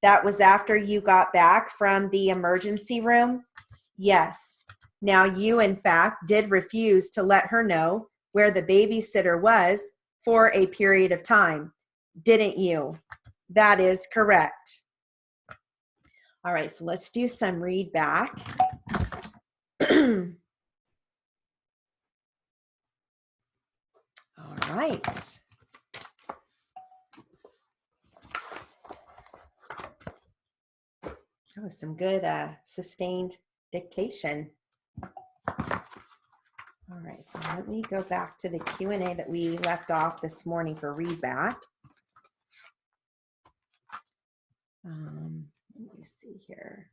That was after you got back from the emergency room? Yes. Now you, in fact, did refuse to let her know where the babysitter was for a period of time, didn't you? That is correct. All right, so let's do some read back. All right. That was some good sustained dictation. All right, so let me go back to the Q&A that we left off this morning for read back. Let me see here.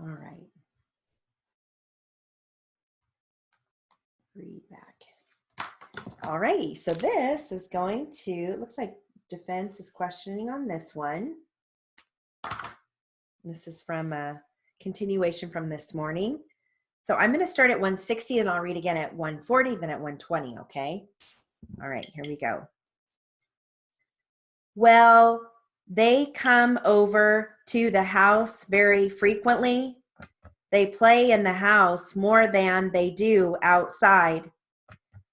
All right. Read back. All righty, so this is going to, it looks like defense is questioning on this one. This is from a continuation from this morning. So I'm going to start at 160 and I'll read again at 140, then at 120, okay? All right, here we go. Well, they come over to the house very frequently. They play in the house more than they do outside,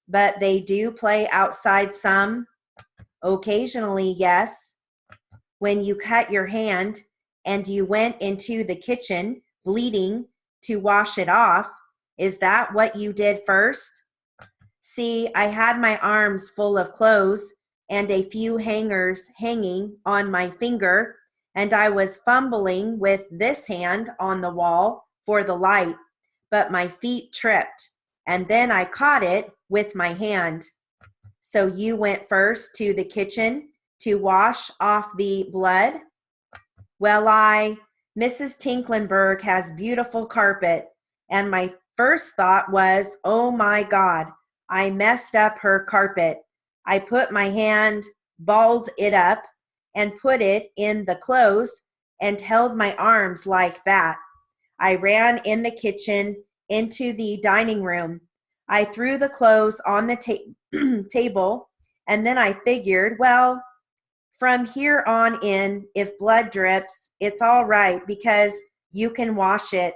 but they do play outside some. Occasionally, yes. When you cut your hand and you went into the kitchen bleeding to wash it off, is that what you did first? See, I had my arms full of clothes and a few hangers hanging on my finger, and I was fumbling with this hand on the wall for the light, but my feet tripped, and then I caught it with my hand. So you went first to the kitchen to wash off the blood? Well, Mrs. Tinklenberg has beautiful carpet, and my first thought was, oh my God, I messed up her carpet. I put my hand, balled it up, and put it in the clothes and held my arms like that. I ran in the kitchen into the dining room. I threw the clothes on the table, and then I figured, well, from here on in, if blood drips, it's all right because you can wash it.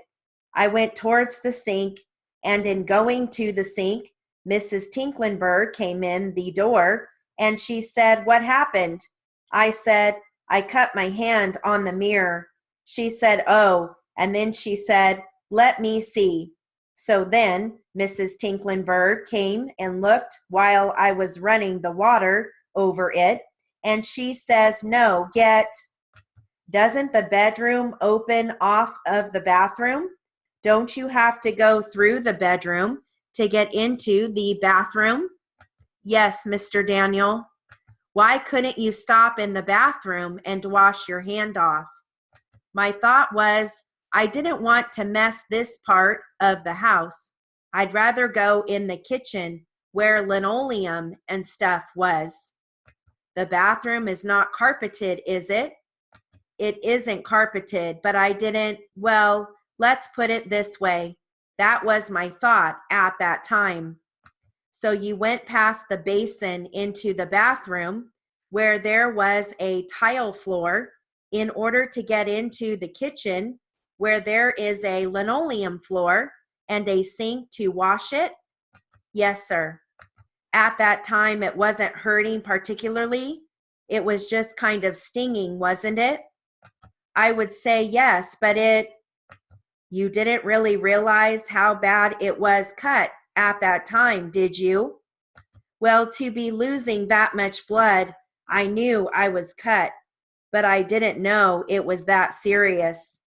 I went towards the sink, and in going to the sink, Mrs. Tinklenberg came in the door, and she said, what happened? I said, I cut my hand on the mirror. She said, oh, and then she said, let me see. So then Mrs. Tinklenberg came and looked while I was running the water over it, and she says, no, doesn't the bedroom open off of the bathroom? Don't you have to go through the bedroom to get into the bathroom? Yes, Mr. Daniel. Why couldn't you stop in the bathroom and wash your hand off? My thought was, I didn't want to mess this part of the house. I'd rather go in the kitchen where linoleum and stuff was. The bathroom is not carpeted, is it? It isn't carpeted, but I didn't, well, let's put it this way. That was my thought at that time. So you went past the basin into the bathroom where there was a tile floor in order to get into the kitchen where there is a linoleum floor and a sink to wash it? Yes, sir. At that time, it wasn't hurting particularly. It was just kind of stinging, wasn't it? I would say yes, but you didn't really realize how bad it was cut at that time, did you? Well, to be losing that much blood, I knew I was cut, but I didn't know it was that serious.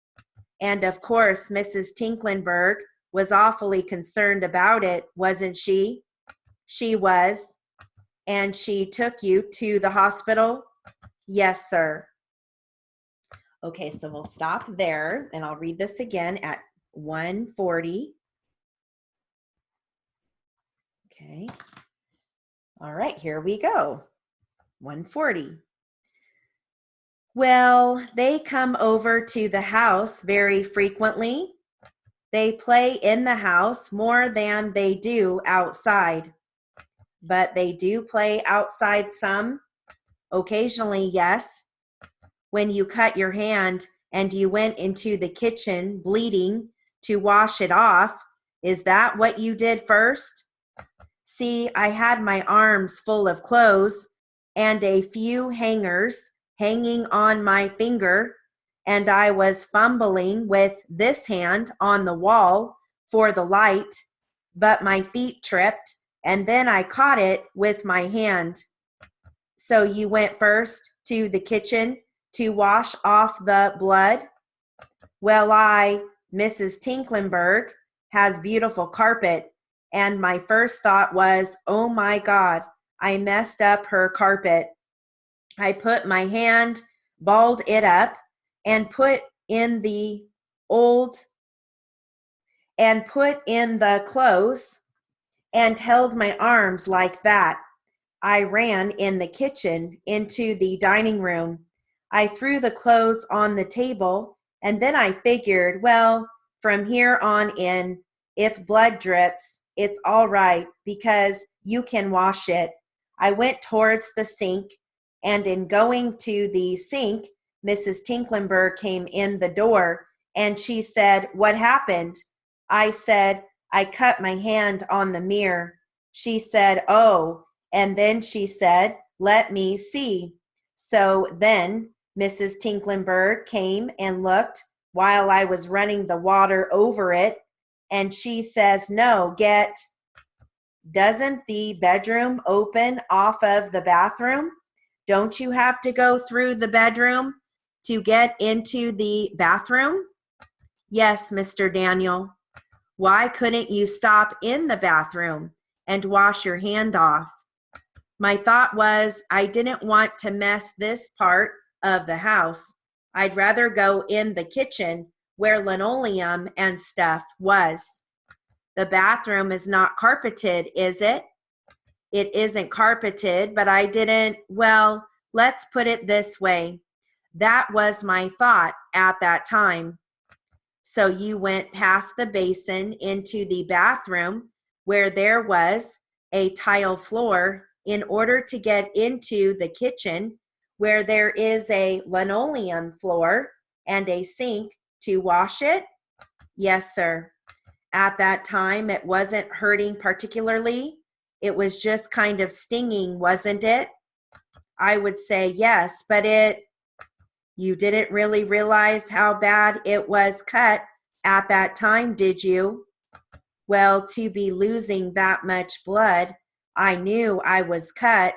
And of course, Mrs. Tinklenberg was awfully concerned about it, wasn't she? She was. And she took you to the hospital? Yes, sir. Okay, so we'll stop there, and I'll read this again at 140. Okay. All right, here we go. 140. Well, they come over to the house very frequently. They play in the house more than they do outside. But they do play outside some. Occasionally, yes. When you cut your hand and you went into the kitchen bleeding to wash it off, is that what you did first? See, I had my arms full of clothes and a few hangers hanging on my finger, and I was fumbling with this hand on the wall for the light, but my feet tripped, and then I caught it with my hand. So you went first to the kitchen to wash off the blood? Well, Mrs. Tinklenberg, has beautiful carpet, and my first thought was, oh my God, I messed up her carpet. I put my hand, balled it up, and put in the clothes and held my arms like that. I ran in the kitchen into the dining room. I threw the clothes on the table, and then I figured, well, from here on in, if blood drips, it's all right because you can wash it. I went towards the sink, and in going to the sink, Mrs. Tinklenberg came in the door, and she said, what happened? I said, I cut my hand on the mirror. She said, oh, and then she said, let me see. So then Mrs. Tinklenberg came and looked while I was running the water over it. And she says, no, doesn't the bedroom open off of the bathroom? Don't you have to go through the bedroom to get into the bathroom? Yes, Mr. Daniel. Why couldn't you stop in the bathroom and wash your hand off? My thought was I didn't want to mess this part of the house. I'd rather go in the kitchen where linoleum and stuff was. The bathroom is not carpeted, is it? It isn't carpeted, but I didn't, well, let's put it this way. That was my thought at that time. So you went past the basin into the bathroom where there was a tile floor in order to get into the kitchen where there is a linoleum floor and a sink to wash it? Yes, sir. At that time, it wasn't hurting particularly. It was just kind of stinging, wasn't it? I would say yes, but you didn't really realize how bad it was cut at that time, did you? Well, to be losing that much blood, I knew I was cut,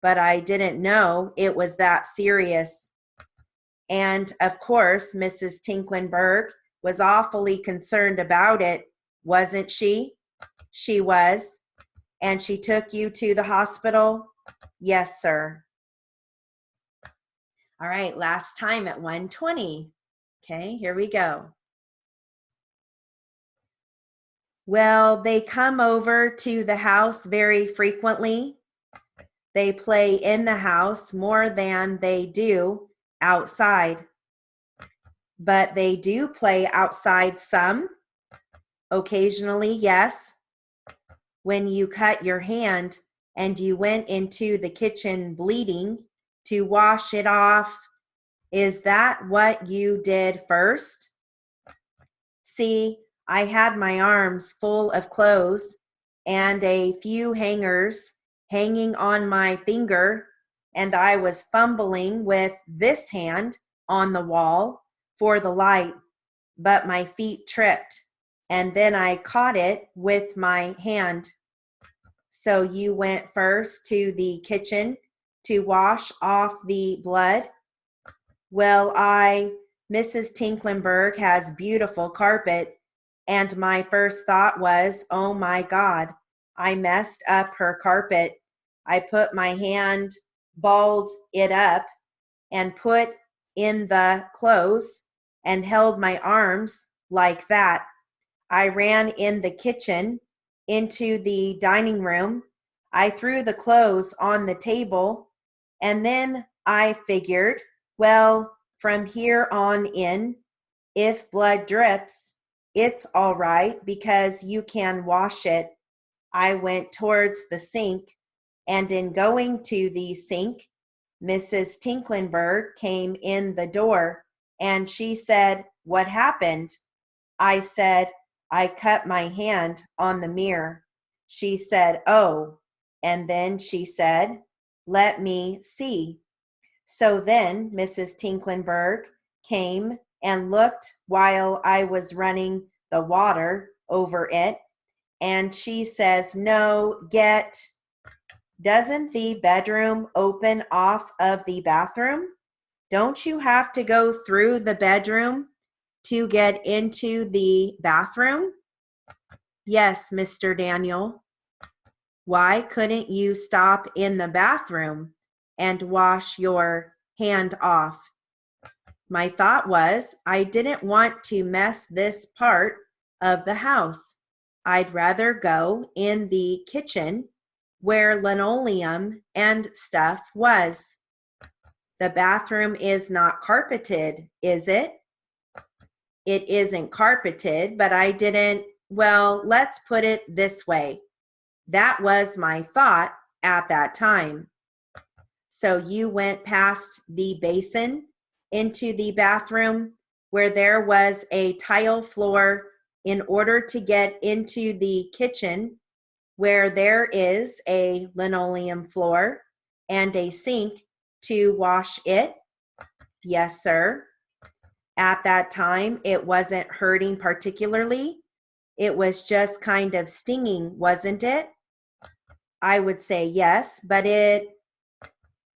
but I didn't know it was that serious. And of course, Mrs. Tinklenberg was awfully concerned about it, wasn't she? She was. And she took you to the hospital? Yes, sir. All right, last time at 120. Okay, here we go. Well, they come over to the house very frequently. They play in the house more than they do outside. But they do play outside some. Occasionally, yes. When you cut your hand and you went into the kitchen bleeding to wash it off, is that what you did first? See, I had my arms full of clothes and a few hangers hanging on my finger, and I was fumbling with this hand on the wall for the light, but my feet tripped, and then I caught it with my hand. So you went first to the kitchen to wash off the blood? Well, Mrs. Tinklenberg has beautiful carpet, and my first thought was, oh my God, I messed up her carpet. I put my hand, balled it up, and put in the clothes and held my arms like that. I ran in the kitchen into the dining room. I threw the clothes on the table, and then I figured, well, from here on in, if blood drips, it's all right because you can wash it. I went towards the sink, and in going to the sink, Mrs. Tinklenberg came in the door, and she said, what happened? I said, I cut my hand on the mirror. She said, oh, and then she said, let me see. So then Mrs. Tinklenberg came and looked while I was running the water over it, and she says, no, doesn't the bedroom open off of the bathroom? Don't you have to go through the bedroom to get into the bathroom? Yes, Mr. Daniel. Why couldn't you stop in the bathroom and wash your hand off? My thought was, I didn't want to mess this part of the house. I'd rather go in the kitchen where linoleum and stuff was. The bathroom is not carpeted, is it? It isn't carpeted, but I didn't, well, let's put it this way. That was my thought at that time. So you went past the basin into the bathroom where there was a tile floor in order to get into the kitchen where there is a linoleum floor and a sink to wash it? Yes, sir. At that time, it wasn't hurting particularly. It was just kind of stinging, wasn't it? I would say yes, but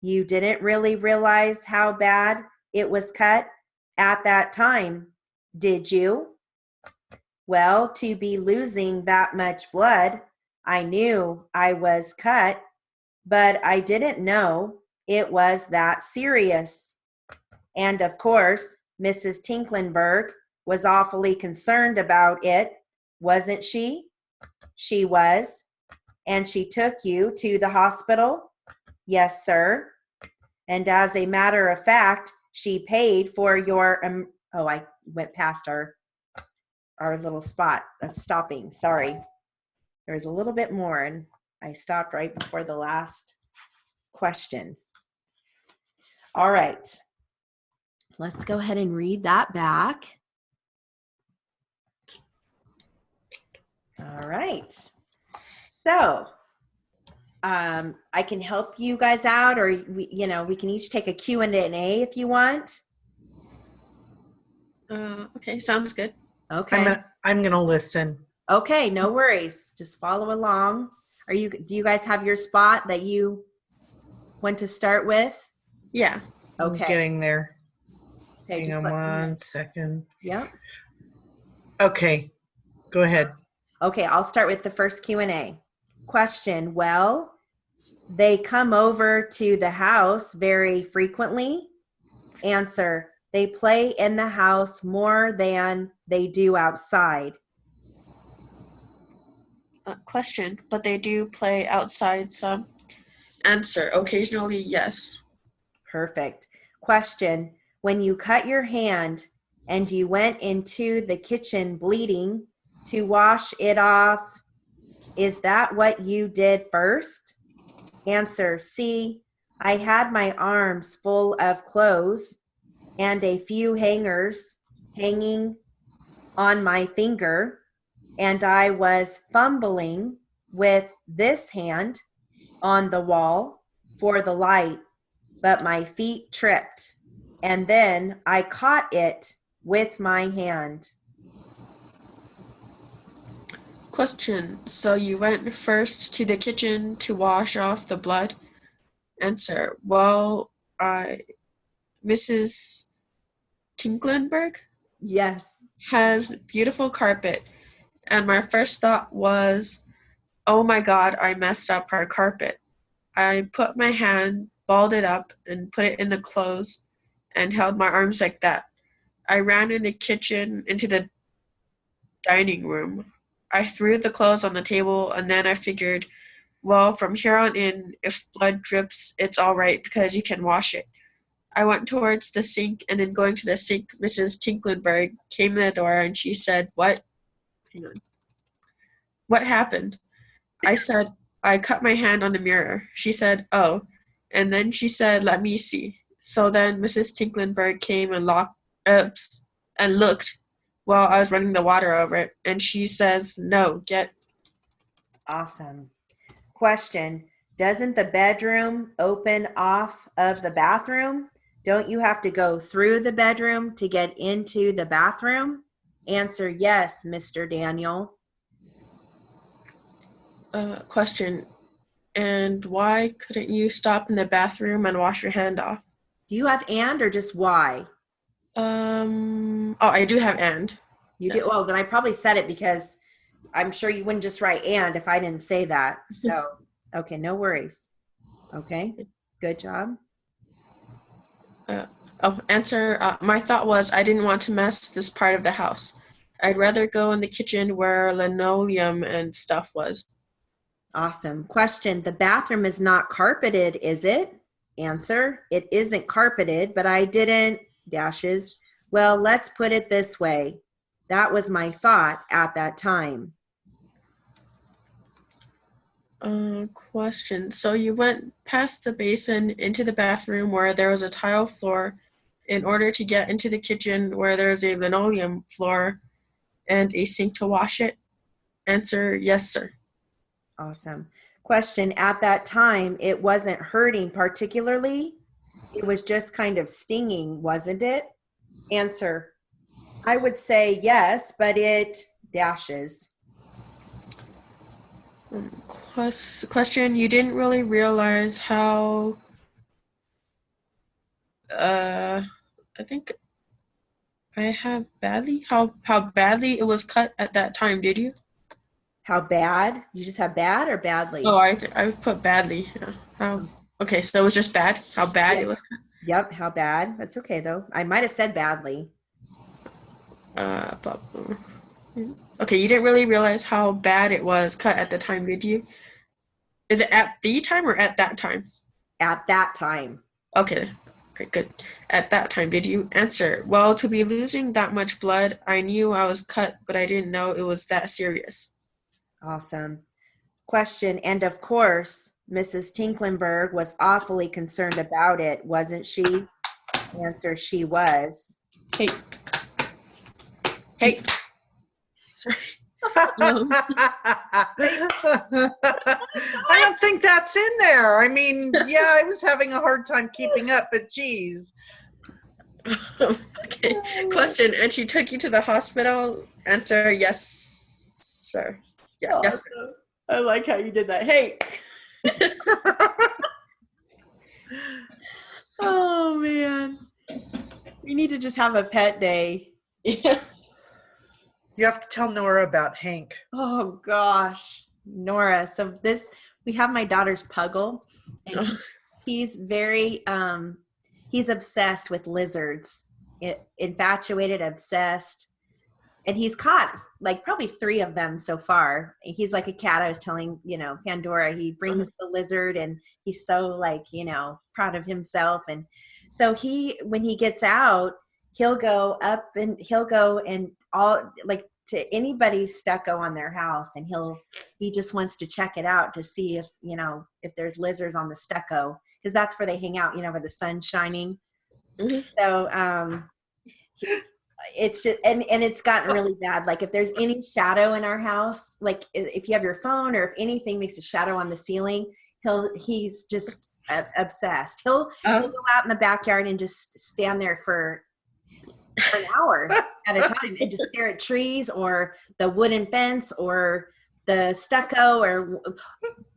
you didn't really realize how bad it was cut at that time, did you? Well, to be losing that much blood, I knew I was cut, but I didn't know it was that serious. And of course, Mrs. Tinklenberg was awfully concerned about it, wasn't she? She was. And she took you to the hospital? Yes, sir. And as a matter of fact, she paid for your, I went past our little spot of stopping. Sorry. There's a little bit more, and I stopped right before the last question. All right. Let's go ahead and read that back. All right. So, I can help you guys out, or we can each take a Q&A if you want. Okay, sounds good. Okay. I'm gonna listen. Okay, no worries. Just follow along. Do you guys have your spot that you want to start with? Yeah. Okay. I'm getting there. Okay, Hang on one second. Yep. Okay, go ahead. Okay, I'll start with the first Q&A. Question, well, they come over to the house very frequently? Answer, they play in the house more than they do outside. Question, but they do play outside some. Answer, occasionally, yes. Perfect. Question, when you cut your hand and you went into the kitchen bleeding to wash it off, is that what you did first? Answer, C, I had my arms full of clothes and a few hangers hanging on my finger, and I was fumbling with this hand on the wall for the light, but my feet tripped, and then I caught it with my hand. Question, so you went first to the kitchen to wash off the blood? Answer, well, Mrs. Tinklenberg Yes. has beautiful carpet, and my first thought was, oh my God, I messed up her carpet. I put my hand, balled it up, and put it in the clothes, and held my arms like that. I ran in the kitchen into the dining room. I threw the clothes on the table, and then I figured, well, from here on in, if blood drips, it's all right because you can wash it. I went towards the sink, and in going to the sink, Mrs. Tinklenberg came in the door, and she said, what? Hang on. What happened? I said, I cut my hand on the mirror. She said, oh. And then she said, let me see. So then Mrs. Tinklenberg came and looked while I was running the water over it. And she says, no, get. Awesome. Question, doesn't the bedroom open off of the bathroom? Don't you have to go through the bedroom to get into the bathroom? Answer, yes, Mr. Daniel. Question, and why couldn't you stop in the bathroom and wash your hand off? Do you have and or just why? Oh, I do have and. You Yes. do? Well, then I probably said it because I'm sure you wouldn't just write and if I didn't say that. So, okay, no worries. Okay, good job. Answer, my thought was I didn't want to mess this part of the house. I'd rather go in the kitchen where linoleum and stuff was. Awesome. Question, the bathroom is not carpeted, is it? Answer, it isn't carpeted, but I didn't, dashes. Well, let's put it this way. That was my thought at that time. Question. So you went past the basin into the bathroom where there was a tile floor in order to get into the kitchen where there's a linoleum floor and a sink to wash it? Answer, yes, sir. Awesome. Question, at that time, it wasn't hurting particularly. It was just kind of stinging, wasn't it? Answer, I would say yes, but it dashes. Question, you didn't really realize how, I think I have badly, how badly it was cut at that time, did you? How bad? You just have bad or badly? Oh, I put badly. Yeah. Okay, so it was just bad. How bad it was cut? Yep, how bad? That's okay though. I might have said badly. Okay, you didn't really realize how bad it was cut at the time, did you? Is it at the time or at that time? At that time. Okay, okay, good. At that time, did you? Answer, well, to be losing that much blood, I knew I was cut, but I didn't know it was that serious. Awesome. Question, and of course, Mrs. Tinklenberg was awfully concerned about it, wasn't she? Answer, she was. Hey. Sorry. I don't think that's in there. I mean, yeah, I was having a hard time keeping up, but geez. Okay. Question, and she took you to the hospital? Answer, yes, sir. Yeah, yes, sir. I like how you did that. Hey. Oh, man. We need to just have a pet day. Yeah. You have to tell Nora about Hank. Oh, gosh. Nora. So we have my daughter's Puggle. And he's very, he's obsessed with lizards. Infatuated, obsessed. and he's caught like probably 3 of them so far. He's like a cat. I was telling, Pandora, he brings the lizard and he's so like, proud of himself. And so when he gets out, he'll go up and he'll go and all like to anybody's stucco on their house. And he just wants to check it out to see if there's lizards on the stucco, because that's where they hang out, where the sun's shining. Mhm. So, it's just and it's gotten really bad. Like if there's any shadow in our house, like if you have your phone or if anything makes a shadow on the ceiling, he's just obsessed. He'll go out in the backyard and just stand there for an hour at a time and just stare at trees or the wooden fence or the stucco. Or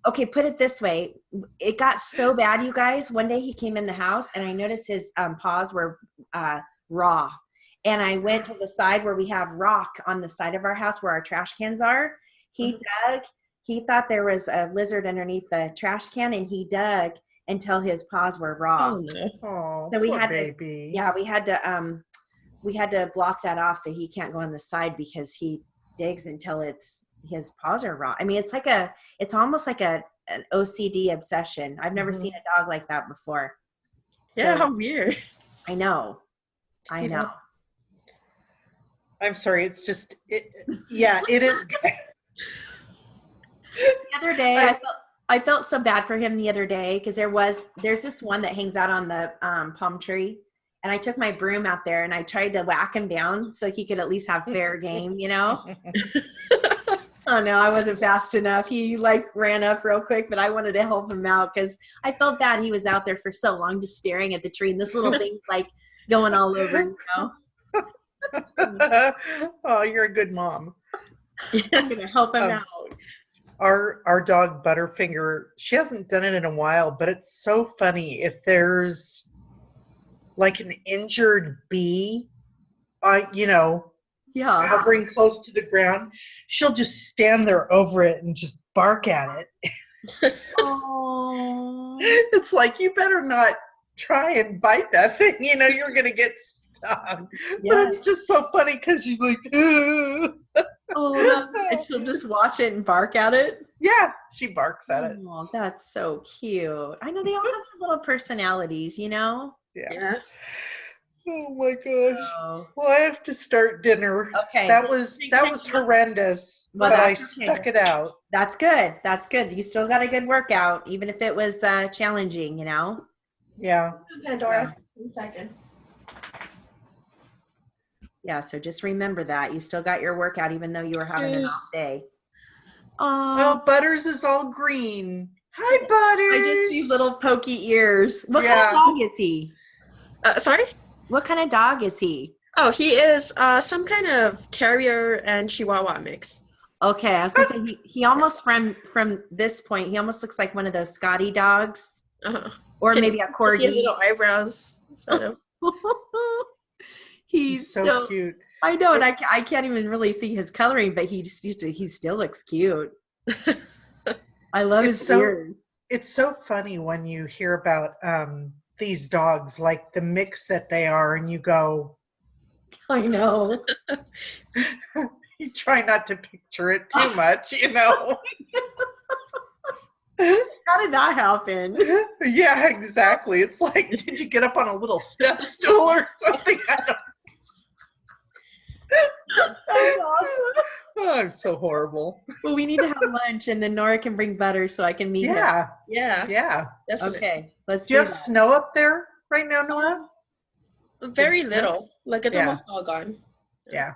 okay, put it this way, it got so bad, you guys. One day he came in the house and I noticed his paws were raw. And I went to the side where we have rock on the side of our house where our trash cans are. He dug. He thought there was a lizard underneath the trash can, and he dug until his paws were raw. Oh no! Oh, So we poor had baby. we had to block that off so he can't go on the side because he digs until his paws are raw. I mean, it's almost like an OCD obsession. I've never seen a dog like that before. Yeah, So, how weird. I know. Yeah. I'm sorry. It's just, it is. The other day, I felt so bad for him the other day because there's this one that hangs out on the palm tree, and I took my broom out there and I tried to whack him down so he could at least have fair game, Oh no, I wasn't fast enough. He like ran up real quick, but I wanted to help him out because I felt bad. He was out there for so long just staring at the tree, and this little thing's like going all over, Oh, you're a good mom. I'm gonna help him out. Our dog Butterfinger, she hasn't done it in a while, but it's so funny. If there's like an injured bee, hovering close to the ground, she'll just stand there over it and just bark at it. Oh, It's like, you better not try and bite that thing. You're gonna get stung. But it's just so funny because she's like, ugh. And she'll just watch it and bark at it. Yeah, she barks at it. Oh, that's so cute. I know they all have their little personalities, Yeah. Oh my gosh. Oh. Well, I have to start dinner. Okay. That was horrendous, Well, but I that's okay. stuck it out. That's good. That's good. You still got a good workout, even if it was challenging, Yeah. Pandora, 1 second. Yeah, so just remember that. You still got your workout, even though you were having an off day. Oh, Butters is all green. Hi, Butters. I just see little pokey ears. What kind of dog is he? Sorry? What kind of dog is he? Oh, he is some kind of terrier and chihuahua mix. Okay, I was gonna say he almost from this point, he almost looks like one of those Scotty dogs, or maybe a corgi. He has little eyebrows, sort of. He's so cute. I know, and I can't even really see his coloring, but he still looks cute. I love his ears. It's so funny when you hear about these dogs, like the mix that they are, and you go, I know. You try not to picture it too much, How did that happen? Yeah, exactly. It's like, did you get up on a little step stool or something? That's awesome. Oh, I'm so horrible. Well, we need to have lunch, and then Nora can bring butter so I can meet him. Yeah. Definitely. Okay, let's do you have that. snow up there right now, Nora? Very little. Like, it's almost all gone. Yeah.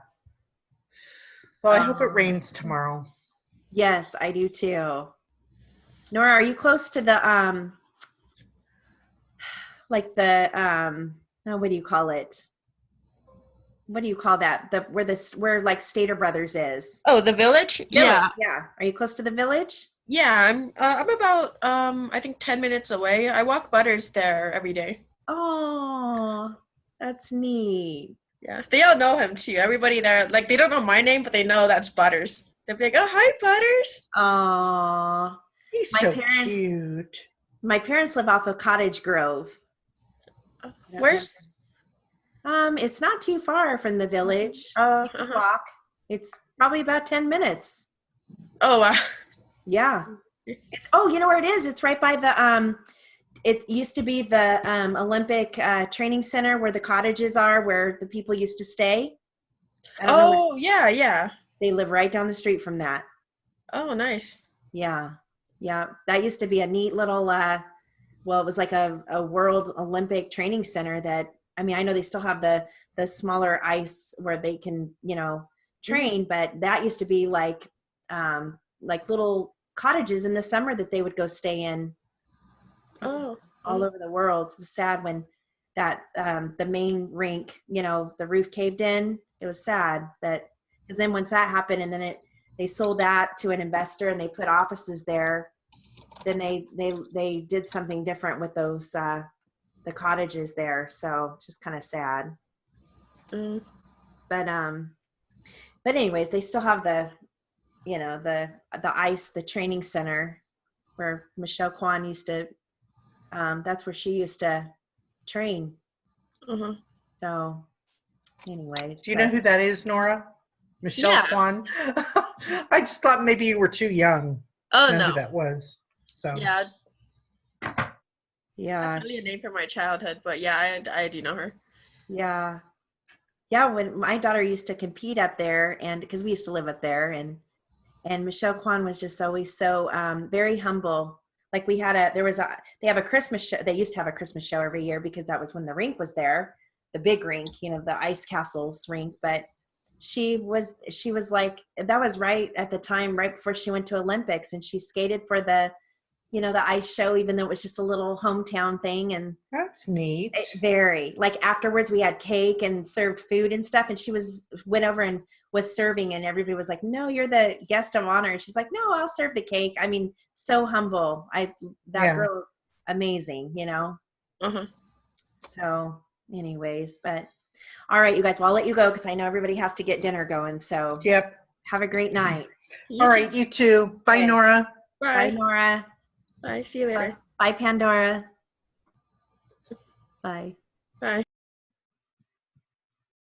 Well, I hope it rains tomorrow. Yes, I do too. Nora, are you close to the what do you call it? What do you call that? Where like Stater Brothers is? Oh, the village? Yeah. Are you close to the village? Yeah, I'm about I think 10 minutes away. I walk Butters there every day. Oh, that's neat. Yeah, they all know him too. Everybody there, like, they don't know my name, but they know that's Butters. They'll be like, "Oh, hi, Butters." Oh, He's so cute. My parents live off of Cottage Grove. Where's? It's not too far from the village. Uh-huh. Walk. It's probably about 10 minutes. Oh, wow. Yeah. You know where it is? It's right by the it used to be the Olympic training center where the cottages are, where the people used to stay. I don't know. Oh, yeah. They live right down the street from that. Oh, nice. Yeah. Yeah. That used to be a neat little it was like a World Olympic training center that, I mean, I know they still have the smaller ice where they can, train, but that used to be like little cottages in the summer that they would go stay in Oh. all over the world. It was sad when that the main rink, the roof caved in. It was sad that, because then once that happened, and then they sold that to an investor and they put offices there. Then they did something different with those the cottages there. So it's just kind of sad. Mm. But anyways, they still have the ice, the training center where Michelle Kwan used to. That's where she used to train. Uh-huh. So, anyways. Do you know who that is, Nora? Michelle Yeah. Kwan? I just thought maybe you were too young Oh, to know no. who that was. So Yeah. Yeah. Definitely a name from my childhood, but yeah, I do know her. Yeah. Yeah, when my daughter used to compete up there, and because we used to live up there, and Michelle Kwan was just always so very humble. Like they have a Christmas show. They used to have a Christmas show every year because that was when the rink was there, the big rink, the ice castles rink. But she was like, that was right at the time, right before she went to Olympics, and she skated for the ice show, even though it was just a little hometown thing. And that's neat. Very, like, afterwards we had cake and served food and stuff, and she went over and was serving, and everybody was like, "No, you're the guest of honor." And she's like, "No, I'll serve the cake." I mean, so humble. Girl, amazing, Uh-huh. So anyways, but all right, you guys, well, I'll let you go because I know everybody has to get dinner going. So yep. Have a great night. All right, you too. Bye, Okay. Nora. Bye, Nora. Bye. See you later. Bye, Pandora. Bye.